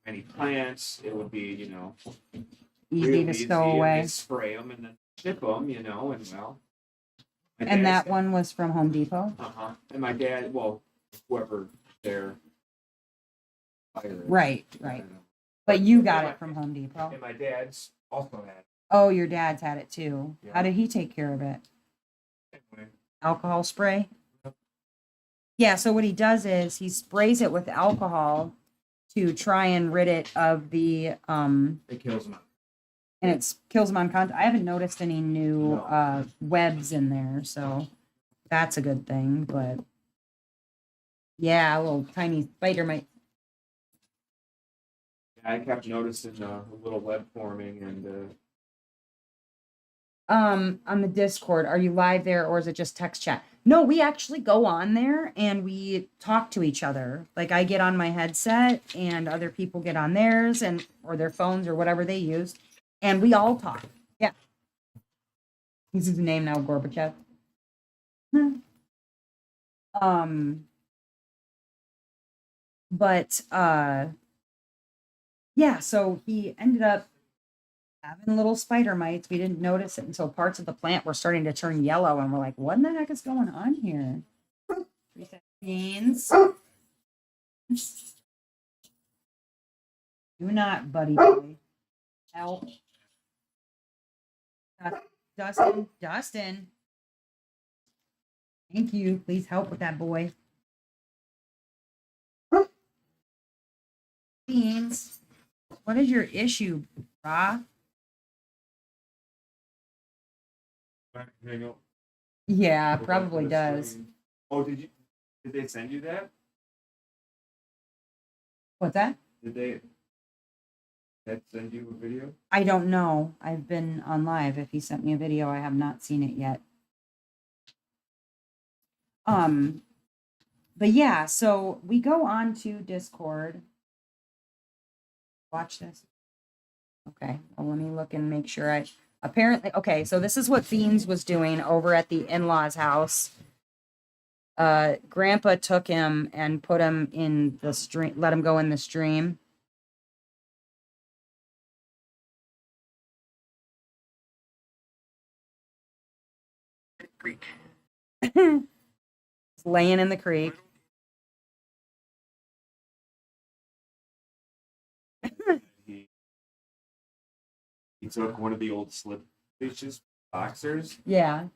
Many plants, it would be, you know, easy to stow away. Spray them and then ship them, you know, and well. And that one was from Home Depot? Uh-huh. And my dad, well, whoever their buyer is. Right. But you got it from Home Depot. And my dad's also had it. Oh, your dad's had it too. Yeah. How did he take care of it? Anyway. Alcohol spray? Yep. Yeah, so what he does is he sprays it with alcohol to try and rid it of the It kills them. and it kills them on contact. I haven't noticed any new webs in there, so that's a good thing. But yeah, a little tiny spider mite. Yeah, I kept noticing a little web forming and on the Discord, are you live there or is it just text chat? No, we actually go on there and we talk to each other. Like I get on my headset and other people get on theirs and or their phones or whatever they use, and we all talk. Yeah. This is the name now, Gorbachev. But yeah, so he ended up having little spider mites. We didn't notice it until parts of the plant were starting to turn yellow, and we're like, what in the heck is going on here? Beans. Do not, buddy boy. Help. Dustin. Thank you. Please help with that boy. Beans. What is your issue, brah? Yeah, probably does. Oh, did they send you that? What's that? Did they send you a video? I don't know. I've been on live. If he sent me a video, I have not seen it yet. But yeah, so we go on to Discord. Watch this. Okay, well, let me look and make sure I apparently okay, so this is what Beans was doing over at the in-laws house. Grandpa took him and put him in the stream, let him go in the stream. Creek. Laying in the creek. He took one of the old slip leashes, boxers, Yeah.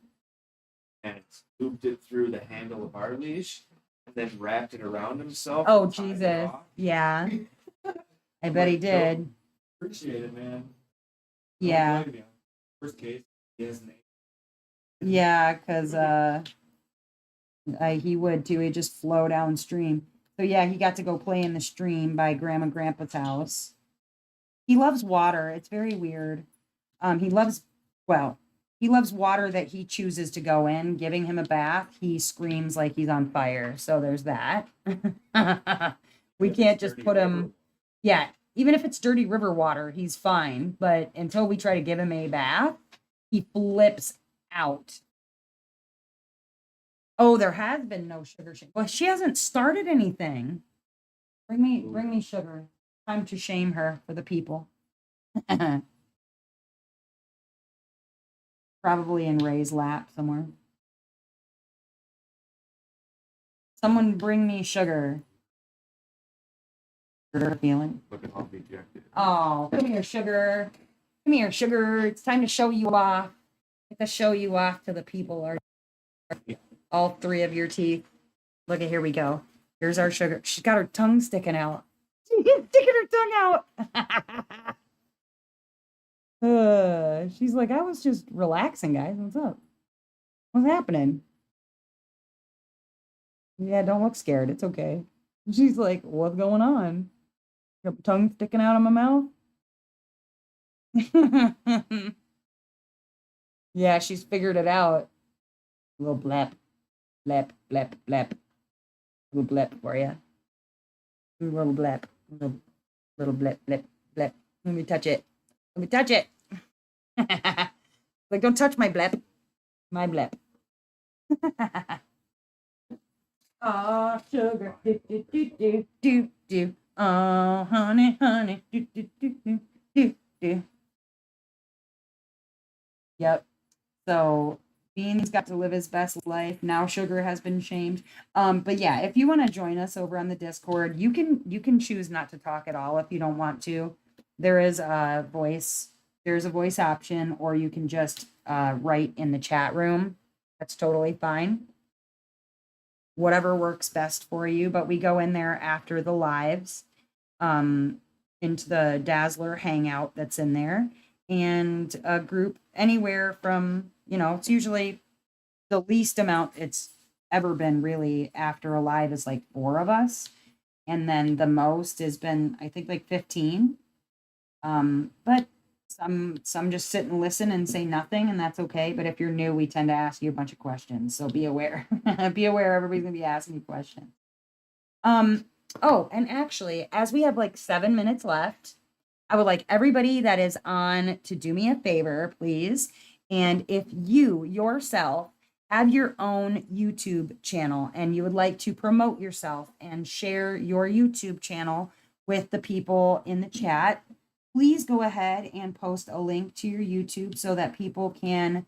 and looped it through the handle of our leash, and then wrapped it around himself. Oh, and tied it Jesus. off. Yeah. I bet he did. Appreciate it, man. Yeah. Don't blame you. Worst case, he has an Yeah, because he would too. He'd just flow downstream. So yeah, he got to go play in the stream by Grandma and Grandpa's house. He loves water. It's very weird. He loves, well, He loves water that he chooses to go in. Giving him a bath, he screams like he's on fire. So there's that. We If can't it's just dirty put river, him, yeah, even if it's dirty river water, he's fine. But until we try to give him a bath, he flips out. Oh, there has been no sugar shame. Well, she hasn't started anything. Bring me sugar. Time to shame her for the people. Probably in Ray's lap somewhere. Someone bring me sugar. Sugar feeling. look at how dejected. Oh, come here, sugar. Come here, sugar. It's time to show you off. Get to show you off to the people. All three of your teeth. Look at, here we go. Here's our sugar. She's got her tongue sticking out. She's sticking her tongue out. She's like, I was just relaxing, guys. What's up? What's happening? Yeah, don't look scared. It's okay. She's like, what's going on? Got my tongue sticking out of my mouth? Yeah, she's figured it out. A little blep, blep, blep, blep. A little blep for you. A little blep. Little blep, blep, blep. Let me touch it. Let me touch it. Like, don't touch my blep. My blep. Oh, sugar. Do, do, do, do, do, do. Oh, honey, honey. Do, do, do, do, do, do. Yep. So Bean's got to live his best life. Now Sugar has been shamed. But yeah, if you want to join us over on the Discord, you can choose not to talk at all if you don't want to. There's a voice option, or you can just write in the chat room. That's totally fine. Whatever works best for you. But we go in there after the lives, into the Dazzler hangout that's in there, and a group anywhere from, it's usually the least amount it's ever been really after a live is like 4 of us. And then the most has been, I think, like 15. But some just sit and listen and say nothing, and that's okay. But if you're new, we tend to ask you a bunch of questions. So be aware. Be aware everybody's gonna be asking you questions. Oh, and actually, as we have like 7 minutes left, I would like everybody that is on to do me a favor, please. And if you yourself have your own YouTube channel and you would like to promote yourself and share your YouTube channel with the people in the chat, please go ahead and post a link to your YouTube so that people can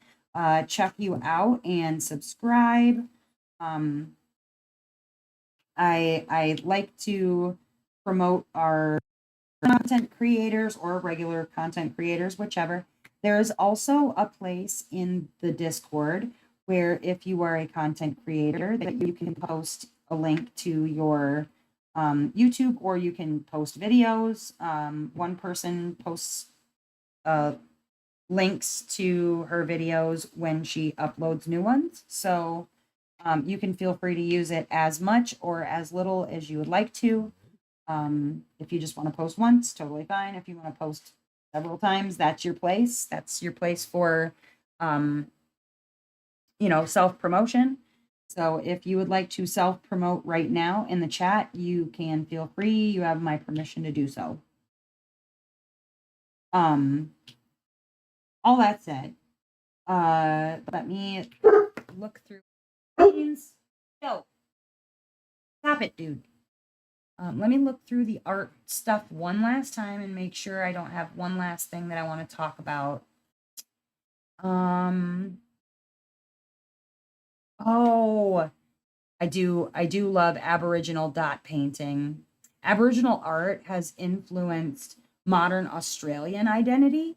check you out and subscribe. I like to promote our content creators or regular content creators, whichever. There is also a place in the Discord where if you are a content creator that you can post a link to your YouTube, or you can post videos. One person posts links to her videos when she uploads new ones. So you can feel free to use it as much or as little as you would like to. If you just want to post once, totally fine. If you want to post several times, that's your place. That's your place for, self-promotion. So if you would like to self-promote right now in the chat, you can feel free. You have my permission to do so. All that said, let me look through things. Yo, stop it, dude. Let me look through the art stuff one last time and make sure I don't have one last thing that I want to talk about. Oh, I do love Aboriginal dot painting. Aboriginal art has influenced modern Australian identity,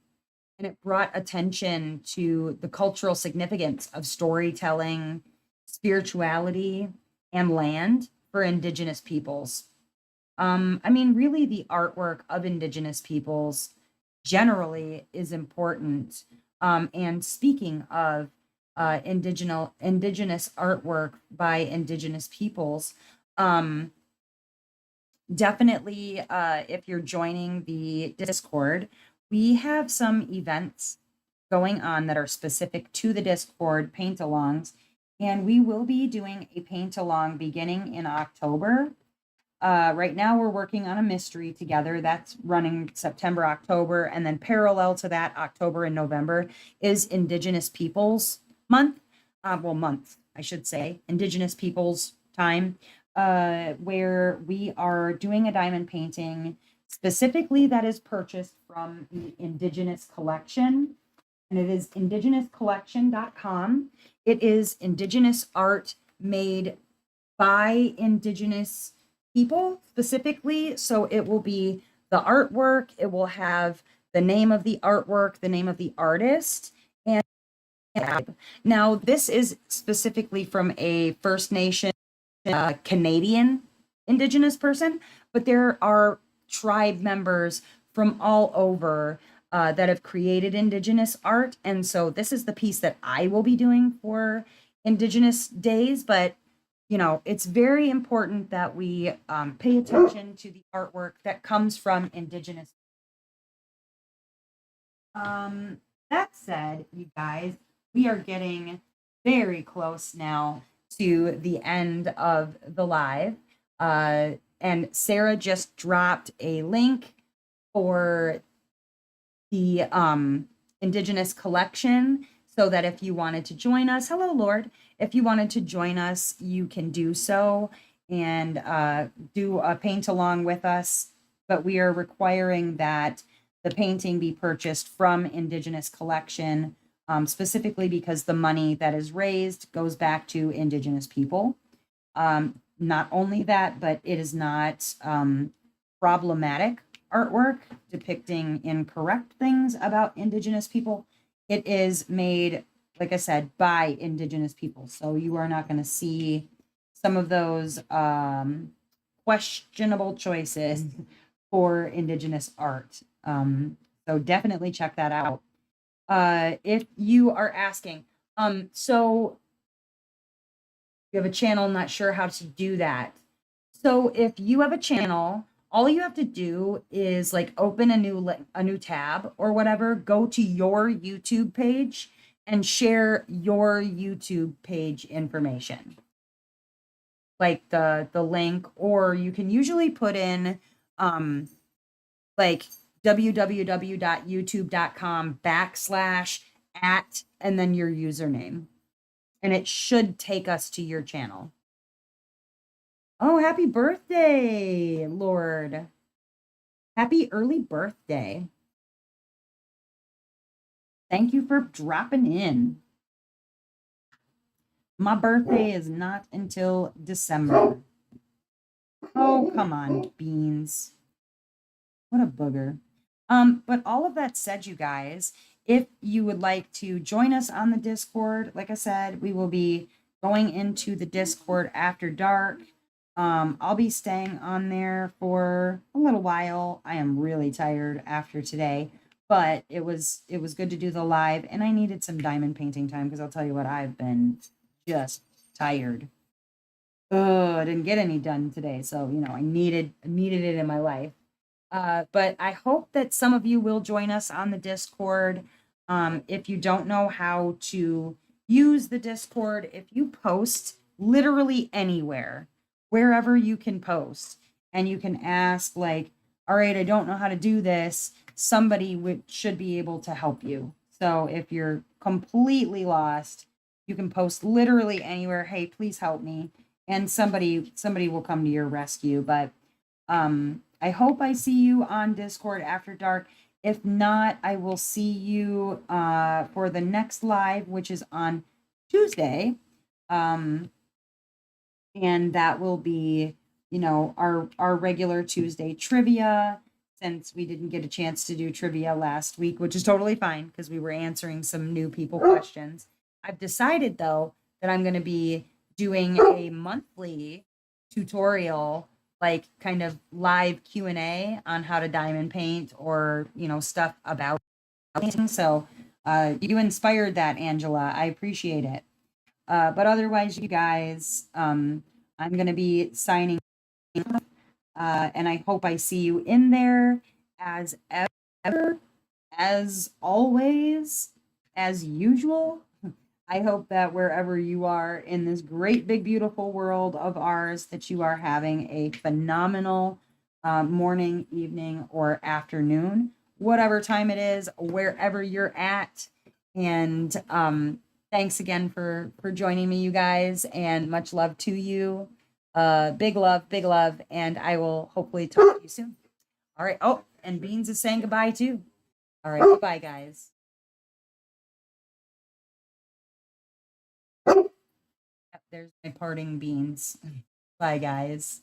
and it brought attention to the cultural significance of storytelling, spirituality, and land for Indigenous peoples. Really, the artwork of Indigenous peoples generally is important. And speaking of indigenous artwork by Indigenous peoples, definitely, if you're joining the Discord, we have some events going on that are specific to the Discord paint-alongs, and we will be doing a paint-along beginning in October. Right now we're working on a mystery together that's running September, October, and then parallel to that, October and November is Indigenous Peoples Month. Month, I should say, Indigenous Peoples Time, where we are doing a diamond painting specifically that is purchased from the Indigenous Collection, and it is indigenouscollection.com. It is Indigenous art made by Indigenous people specifically. So it will be the artwork, it will have the name of the artwork, the name of the artist. And now this is specifically from a First Nation Canadian Indigenous person, but there are tribe members from all over that have created Indigenous art. And so this is the piece that I will be doing for Indigenous Days, but you know, it's very important that we pay attention to the artwork that comes from Indigenous. That said, you guys, we are getting very close now to the end of the live. And Sarah just dropped a link for the Indigenous Collection so that if you wanted to join us, hello, Lord. If you wanted to join us, you can do so and do a paint along with us. But we are requiring that the painting be purchased from Indigenous Collection, specifically because the money that is raised goes back to Indigenous people. Not only that, but it is not problematic artwork depicting incorrect things about Indigenous people. It is made, like I said, by Indigenous people. So you are not going to see some of those questionable choices for Indigenous art. So definitely check that out. If you are asking, so you have a channel, not sure how to do that. So if you have a channel, all you have to do is like open a new tab or whatever, go to your YouTube page and share your YouTube page information. Like the link, or you can usually put in like www.youtube.com/@ and then your username. And it should take us to your channel. Oh, happy birthday, Lord. Happy early birthday. Thank you for dropping in. My birthday is not until December. Oh, come on, beans. What a booger. But all of that said, you guys, if you would like to join us on the Discord, like I said, we will be going into the Discord after dark. I'll be staying on there for a little while. I am really tired after today, but it was good to do the live, and I needed some diamond painting time because I'll tell you what, I've been just tired. I didn't get any done today, so you know I needed it in my life. But I hope that some of you will join us on the Discord. If you don't know how to use the Discord, if you post literally anywhere, wherever you can post, and you can ask like, all right, I don't know how to do this, somebody should be able to help you. So if you're completely lost, you can post literally anywhere, hey, please help me. And somebody will come to your rescue. But I hope I see you on Discord after dark. If not, I will see you for the next live, which is on Tuesday. And that will be, you know, our regular Tuesday trivia, since we didn't get a chance to do trivia last week, which is totally fine because we were answering some new people questions. I've decided though that I'm going to be doing a monthly tutorial, like kind of live Q&A on how to diamond paint, or you know, stuff about painting. So you inspired that, Angela. I appreciate it. But otherwise, you guys, I'm going to be signing off, and I hope I see you in there as ever, as always. as usual, I hope that wherever you are in this great, big, beautiful world of ours, that you are having a phenomenal morning, evening, or afternoon, whatever time it is, wherever you're at. And thanks again for joining me, you guys, and much love to you. Big love, and I will hopefully talk to you soon. All right. Oh, and Beans is saying goodbye too. All right. Bye, guys. Yep, there's my parting Beans. Bye, guys.